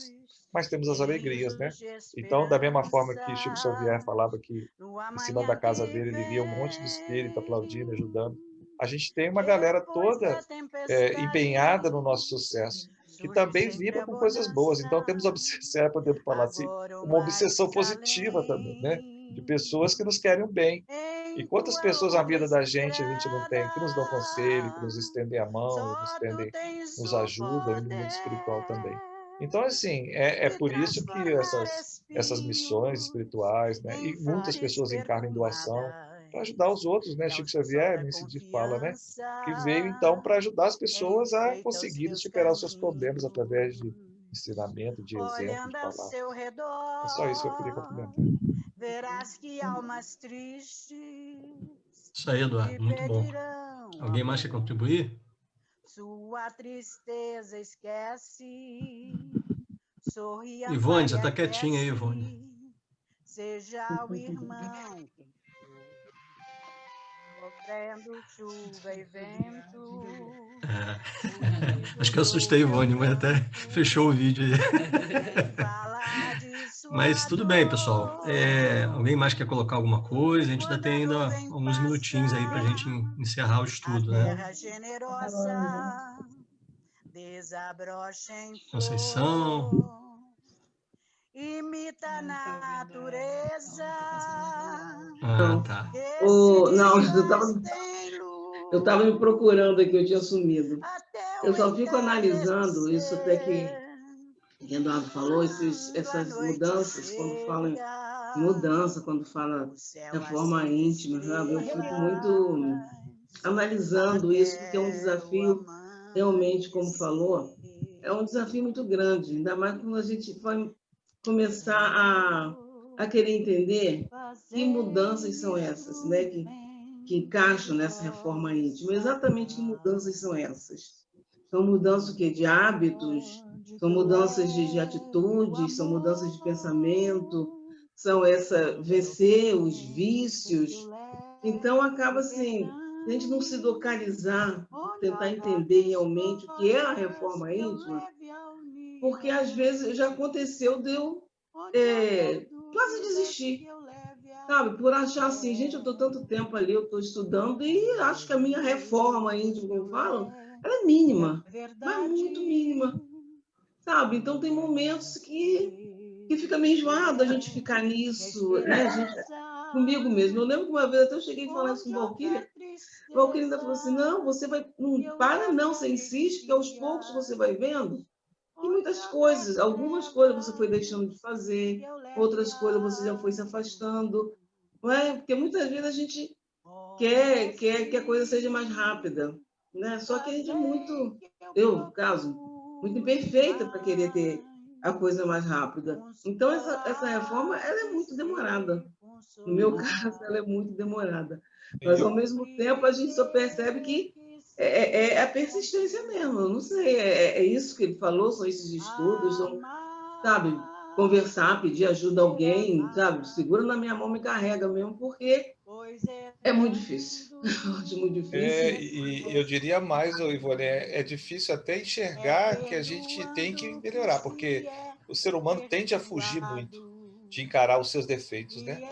mas temos as alegrias, né? Então, da mesma forma que Chico Xavier falava que em cima da casa dele ele via um monte de espírito aplaudindo, ajudando, a gente tem uma galera toda empenhada no nosso sucesso, que também vibra com coisas boas. Então, temos podemos falar assim, uma obsessão positiva também, né? De pessoas que nos querem o bem. E quantas pessoas na vida da gente a gente não tem, que nos dão conselho, que nos estendem a mão, nos ajudam, e no mundo espiritual também. Então, assim, é por isso que essas missões espirituais, né? E muitas pessoas encarnam em doação, para ajudar os outros, né? Chico Xavier, Nesse fala, né? Que veio, então, para ajudar as pessoas a conseguirem superar os seus problemas através de ensinamento, de exemplo, de palavra. É só isso que eu queria complementar. Isso aí, Eduardo, muito bom. Alguém mais quer contribuir? Sua tristeza esquece, sorria. Ivone, você está quietinha aí, Ivone. Seja o irmão sofrendo chuva e vento. Acho que eu assustei a Ivone, mas até fechou o vídeo aí. Mas tudo bem, pessoal. Alguém mais quer colocar alguma coisa? A gente ainda tem alguns minutinhos aí para a gente encerrar o estudo, né? Conceição. Imita a natureza. Tá. Não, eu estava me procurando aqui, eu tinha sumido. Eu só fico analisando isso até que Eduardo falou, essas mudanças, quando fala em mudança, quando fala da forma íntima, sabe? Eu fico muito analisando isso, porque é um desafio, realmente, como falou, é um desafio muito grande, ainda mais quando a gente vai começar a querer entender que mudanças são essas, né? Que encaixam nessa reforma íntima. Exatamente que mudanças são essas? São mudanças de hábitos, são mudanças de atitudes, são mudanças de pensamento, são vencer os vícios. Então, acaba assim, a gente não se localizar, tentar entender realmente o que é a reforma íntima, porque às vezes já aconteceu de eu quase desistir, sabe? Por achar assim, gente, eu estou tanto tempo ali, eu estou estudando e acho que a minha reforma íntima, como falam, ela é mínima, mas muito mínima, sabe? Então tem momentos que fica meio enjoado a gente ficar nisso, né? Comigo mesmo. Eu lembro que uma vez até eu cheguei a falar isso com o Valquíria ainda falou assim, não, você vai, não para não, você insiste, que aos poucos você vai vendo. E muitas coisas, algumas coisas você foi deixando de fazer, outras coisas você já foi se afastando, não é? Porque muitas vezes a gente quer que a coisa seja mais rápida, né? Só que a gente é muito, no caso, muito imperfeita para querer ter a coisa mais rápida. Então, essa reforma, ela é muito demorada. No meu caso, ela é muito demorada. Mas, ao mesmo tempo, a gente só percebe que é a persistência mesmo. Eu não sei, é isso que ele falou, são esses estudos, são, sabe, conversar, pedir ajuda a alguém, sabe, segura na minha mão, me carrega mesmo, porque é muito difícil. Acho muito difícil. E eu diria mais, Ivone, é difícil até enxergar que a gente tem que melhorar, porque o ser humano tende a fugir muito de encarar os seus defeitos, né?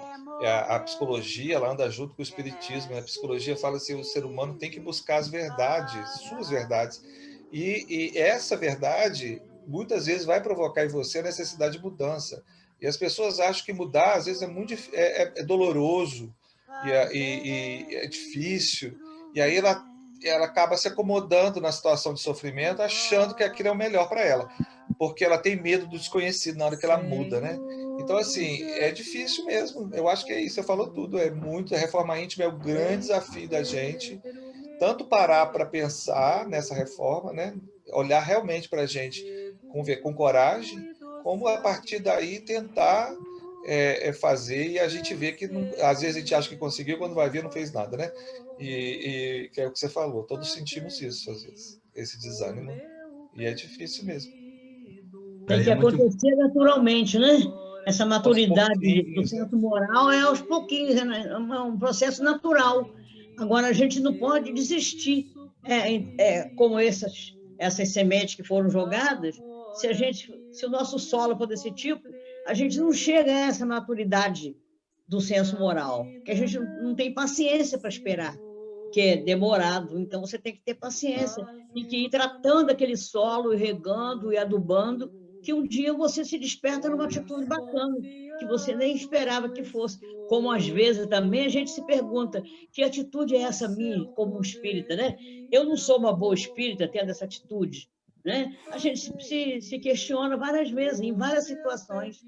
A psicologia, ela anda junto com o espiritismo, né? A psicologia fala assim, o ser humano tem que buscar as verdades, suas verdades, e essa verdade muitas vezes vai provocar em você a necessidade de mudança, E as pessoas acham que mudar, às vezes, é doloroso e é difícil. E aí ela acaba se acomodando na situação de sofrimento, achando que aquilo é o melhor para ela, porque ela tem medo do desconhecido na hora que ela muda, né? Então, assim, é difícil mesmo. Eu acho que é isso, você falou tudo. A reforma íntima é o grande desafio da gente, tanto parar para pensar nessa reforma, né? Olhar realmente para a gente com coragem, como a partir daí tentar fazer, e a gente vê que, às vezes, a gente acha que conseguiu, quando vai ver, não fez nada, né? E que é o que você falou, todos sentimos isso, às vezes, esse desânimo, e é difícil mesmo. Tem que acontecer naturalmente, né? Essa maturidade do senso moral é aos pouquinhos, é um processo natural. Agora, a gente não pode desistir. Como essas sementes que foram jogadas, se o nosso solo for desse tipo, a gente não chega a essa maturidade do senso moral, que a gente não tem paciência para esperar, que é demorado. Então, você tem que ter paciência e que ir tratando aquele solo, e regando e adubando, que um dia você se desperta numa atitude bacana, que você nem esperava que fosse. Como, às vezes, também a gente se pergunta, que atitude é essa minha, como um espírita, né? Eu não sou uma boa espírita tendo essa atitude, né? A gente se questiona várias vezes, em várias situações,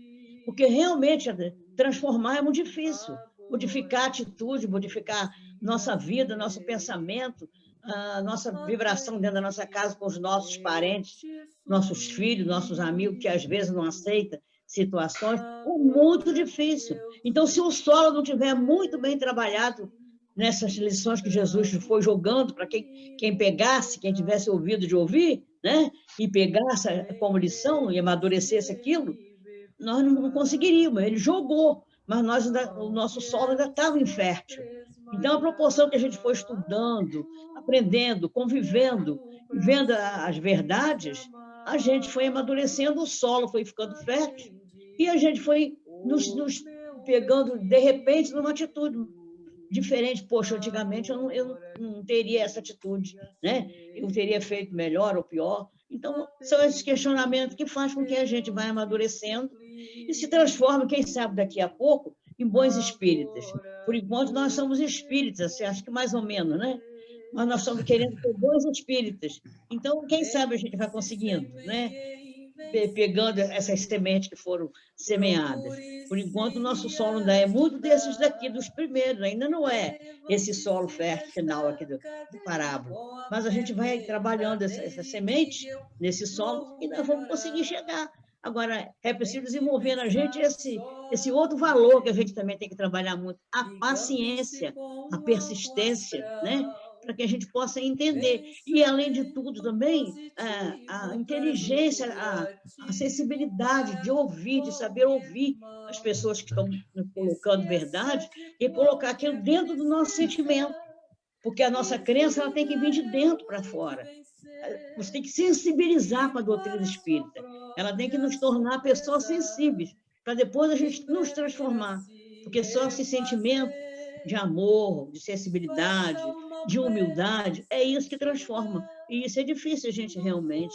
porque realmente transformar é muito difícil. Modificar a atitude, modificar nossa vida, nosso pensamento, a nossa vibração dentro da nossa casa com os nossos parentes, nossos filhos, nossos amigos, que às vezes não aceitam situações, é muito difícil. Então, se o solo não tiver muito bem trabalhado nessas lições que Jesus foi jogando para quem pegasse, quem tivesse ouvido de ouvir, né, e pegasse como lição e amadurecesse aquilo, nós não conseguiríamos. Ele jogou, mas o nosso solo ainda estava infértil. Então, a proporção que a gente foi estudando, aprendendo, convivendo, vendo as verdades, a gente foi amadurecendo, o solo foi ficando fértil, e a gente foi nos pegando, de repente, numa atitude diferente. Poxa, antigamente eu não teria essa atitude, né? Eu teria feito melhor ou pior. Então, são esses questionamentos que fazem com que a gente vá amadurecendo e se transforme, quem sabe, daqui a pouco, em bons espíritas. Por enquanto, nós somos espíritas, acho que mais ou menos, né? Mas nós estamos querendo ser bons espíritas. Então, quem sabe a gente vai conseguindo, né? Pegando essas sementes que foram semeadas. Por enquanto, o nosso solo ainda é muito desses daqui, dos primeiros, ainda não é esse solo fértil final aqui do parábola. Mas a gente vai trabalhando essa semente nesse solo e nós vamos conseguir chegar. Agora, é preciso desenvolver na gente esse outro valor que a gente também tem que trabalhar muito, a paciência, a persistência, né? Para que a gente possa entender. E, além de tudo, também, a inteligência, a sensibilidade de ouvir, de saber ouvir as pessoas que estão colocando verdade e colocar aquilo dentro do nosso sentimento. Porque a nossa crença ela tem que vir de dentro para fora. Você tem que sensibilizar com a doutrina espírita. Ela tem que nos tornar pessoas sensíveis, para depois a gente nos transformar. Porque só esse sentimento de amor, de sensibilidade, de humildade, é isso que transforma. E isso é difícil a gente realmente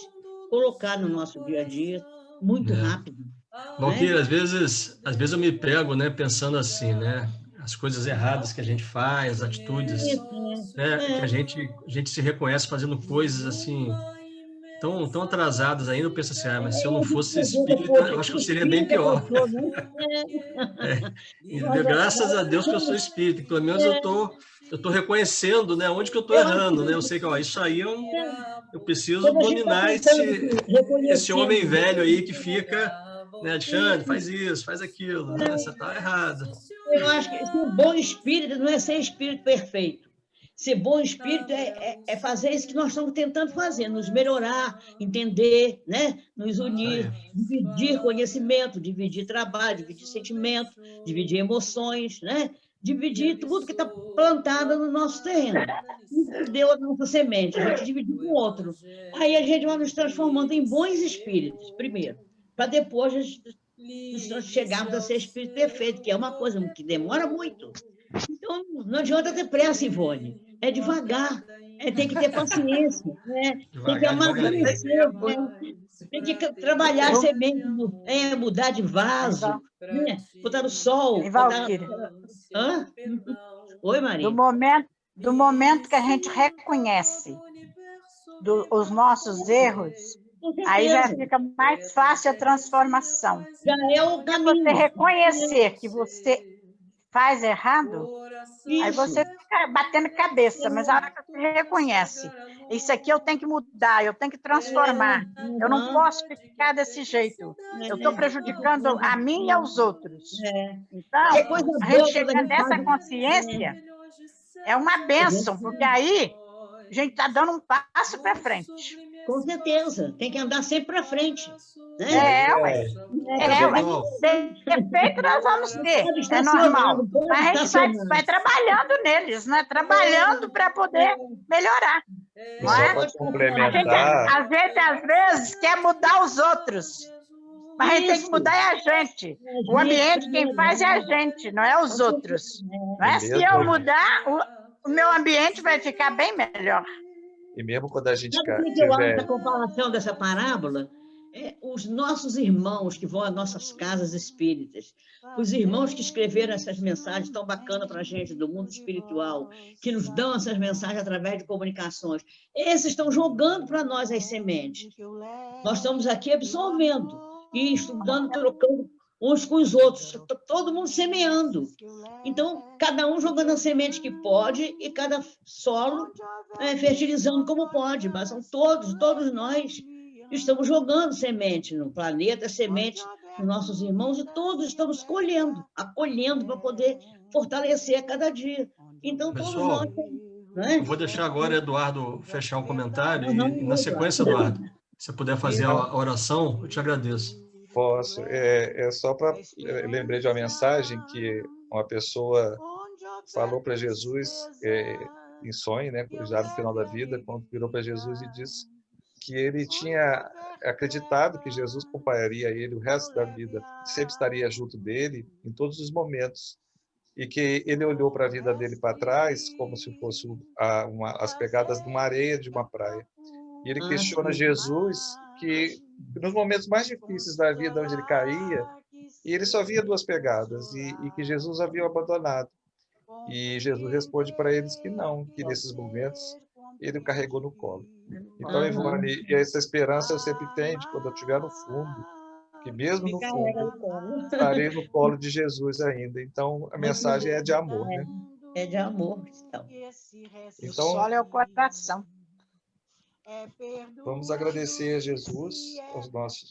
colocar no nosso dia a dia, muito rápido. Valquíria, às vezes eu me pego, né, pensando assim, né? As coisas erradas que a gente faz, as atitudes, né, que a gente se reconhece fazendo coisas assim tão atrasadas ainda. Eu penso assim, mas se eu não fosse espírita, eu acho que eu seria bem pior. Graças a Deus que eu sou espírita, que pelo menos eu tô reconhecendo, né, onde que eu estou errando, né? Eu sei que isso aí eu preciso dominar esse homem velho aí que fica, né, Alexandre, faz isso, faz aquilo, né? Você está errado. Eu acho que ser bom espírito não é ser espírito perfeito. Ser bom espírito é fazer isso que nós estamos tentando fazer, nos melhorar, entender, né? Nos unir, dividir conhecimento, dividir trabalho, dividir sentimento, dividir emoções, né? Dividir tudo que está plantado no nosso terreno. Isso deu a nossa semente, a gente dividiu com o outro. Aí a gente vai nos transformando em bons espíritos, primeiro, para depois a gente chegarmos a ser espírito perfeito, que é uma coisa que demora muito. Então, não adianta ter pressa, Ivone. É devagar. Tem que ter paciência. Né? Tem que amadurecer. Tem que trabalhar a semente, mudar de vaso, né? Botar no sol. Em Valquíria. Hã? Oi, Maria. Do momento que a gente reconhece os nossos erros, aí já fica mais fácil a transformação. Já é o caminho. Você reconhecer que você faz errado, aí você fica batendo cabeça, mas a hora que você reconhece, isso aqui eu tenho que mudar, eu tenho que transformar, eu não posso ficar desse jeito, eu estou prejudicando a mim e aos outros. Então, a gente chegar nessa consciência é uma bênção, porque aí a gente está dando um passo para frente. Com certeza, tem que andar sempre para frente. Né? Defeito nós vamos ter, é normal. Mas a gente vai trabalhando neles, né? Trabalhando para poder melhorar. Não é? Pode complementar. A gente, às vezes, quer mudar os outros. Mas a gente tem que mudar é a gente. O ambiente, quem faz é a gente, não é os outros. Não é? Se eu mudar, o meu ambiente vai ficar bem melhor. E mesmo quando a gente tiver... Eu acho a comparação dessa parábola, os nossos irmãos que vão às nossas casas espíritas, os irmãos que escreveram essas mensagens tão bacanas para a gente do mundo espiritual, que nos dão essas mensagens através de comunicações, esses estão jogando para nós as sementes. Nós estamos aqui absorvendo e estudando, trocando uns com os outros, todo mundo semeando. Então, cada um jogando a semente que pode e cada solo fertilizando como pode, mas são todos nós estamos jogando semente no planeta, semente nos nossos irmãos e todos estamos acolhendo para poder fortalecer a cada dia. Então, pessoal, todos nós... Eu vou deixar agora Eduardo fechar o comentário e, na sequência, Eduardo, se você puder fazer a oração, eu te agradeço. Posso. É só para... Lembrei de uma mensagem que uma pessoa falou para Jesus em sonho, né, já no final da vida, quando virou para Jesus e disse que ele tinha acreditado que Jesus acompanharia ele o resto da vida, sempre estaria junto dele em todos os momentos, e que ele olhou para a vida dele para trás como se fosse as pegadas de uma areia de uma praia. E ele questiona Jesus que nos momentos mais difíceis da vida, onde ele caía, e ele só via duas pegadas, e que Jesus havia abandonado. E Jesus responde para eles que não, que nesses momentos ele o carregou no colo. Então, Ivone, e essa esperança eu sempre tenho de quando eu estiver no fundo, que mesmo no fundo, estarei no colo de Jesus ainda. Então, a mensagem é de amor, né? É de amor, então. O solo é o coração. Vamos agradecer a Jesus,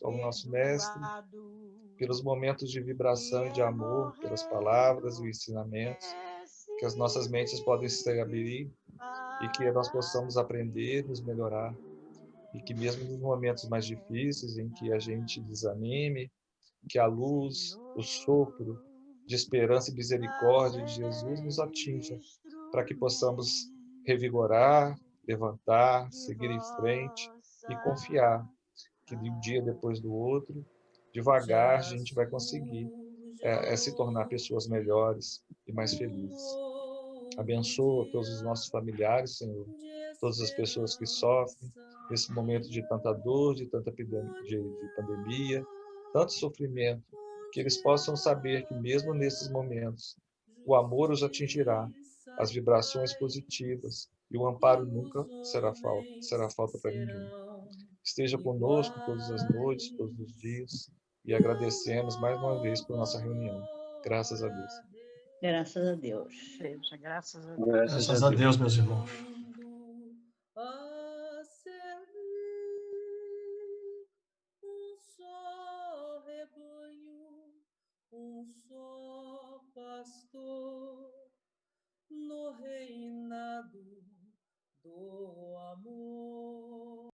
ao nosso mestre, pelos momentos de vibração e de amor, pelas palavras e ensinamentos, que as nossas mentes podem se abrir e que nós possamos aprender, nos melhorar, e que mesmo nos momentos mais difíceis, em que a gente desanime, que a luz, o sopro de esperança e misericórdia de Jesus nos atinja, para que possamos revigorar, levantar, seguir em frente e confiar que de um dia depois do outro, devagar, a gente vai conseguir se tornar pessoas melhores e mais felizes. Abençoa todos os nossos familiares, Senhor, todas as pessoas que sofrem nesse momento de tanta dor, de tanta pandemia, tanto sofrimento, que eles possam saber que mesmo nesses momentos, o amor os atingirá, as vibrações positivas, e o amparo nunca será falta para ninguém. Esteja conosco todas as noites, todos os dias, e agradecemos mais uma vez por nossa reunião. Graças a Deus. Graças a Deus. Graças a Deus. Graças a Deus, meus irmãos. Um só pastor no reinado do amor.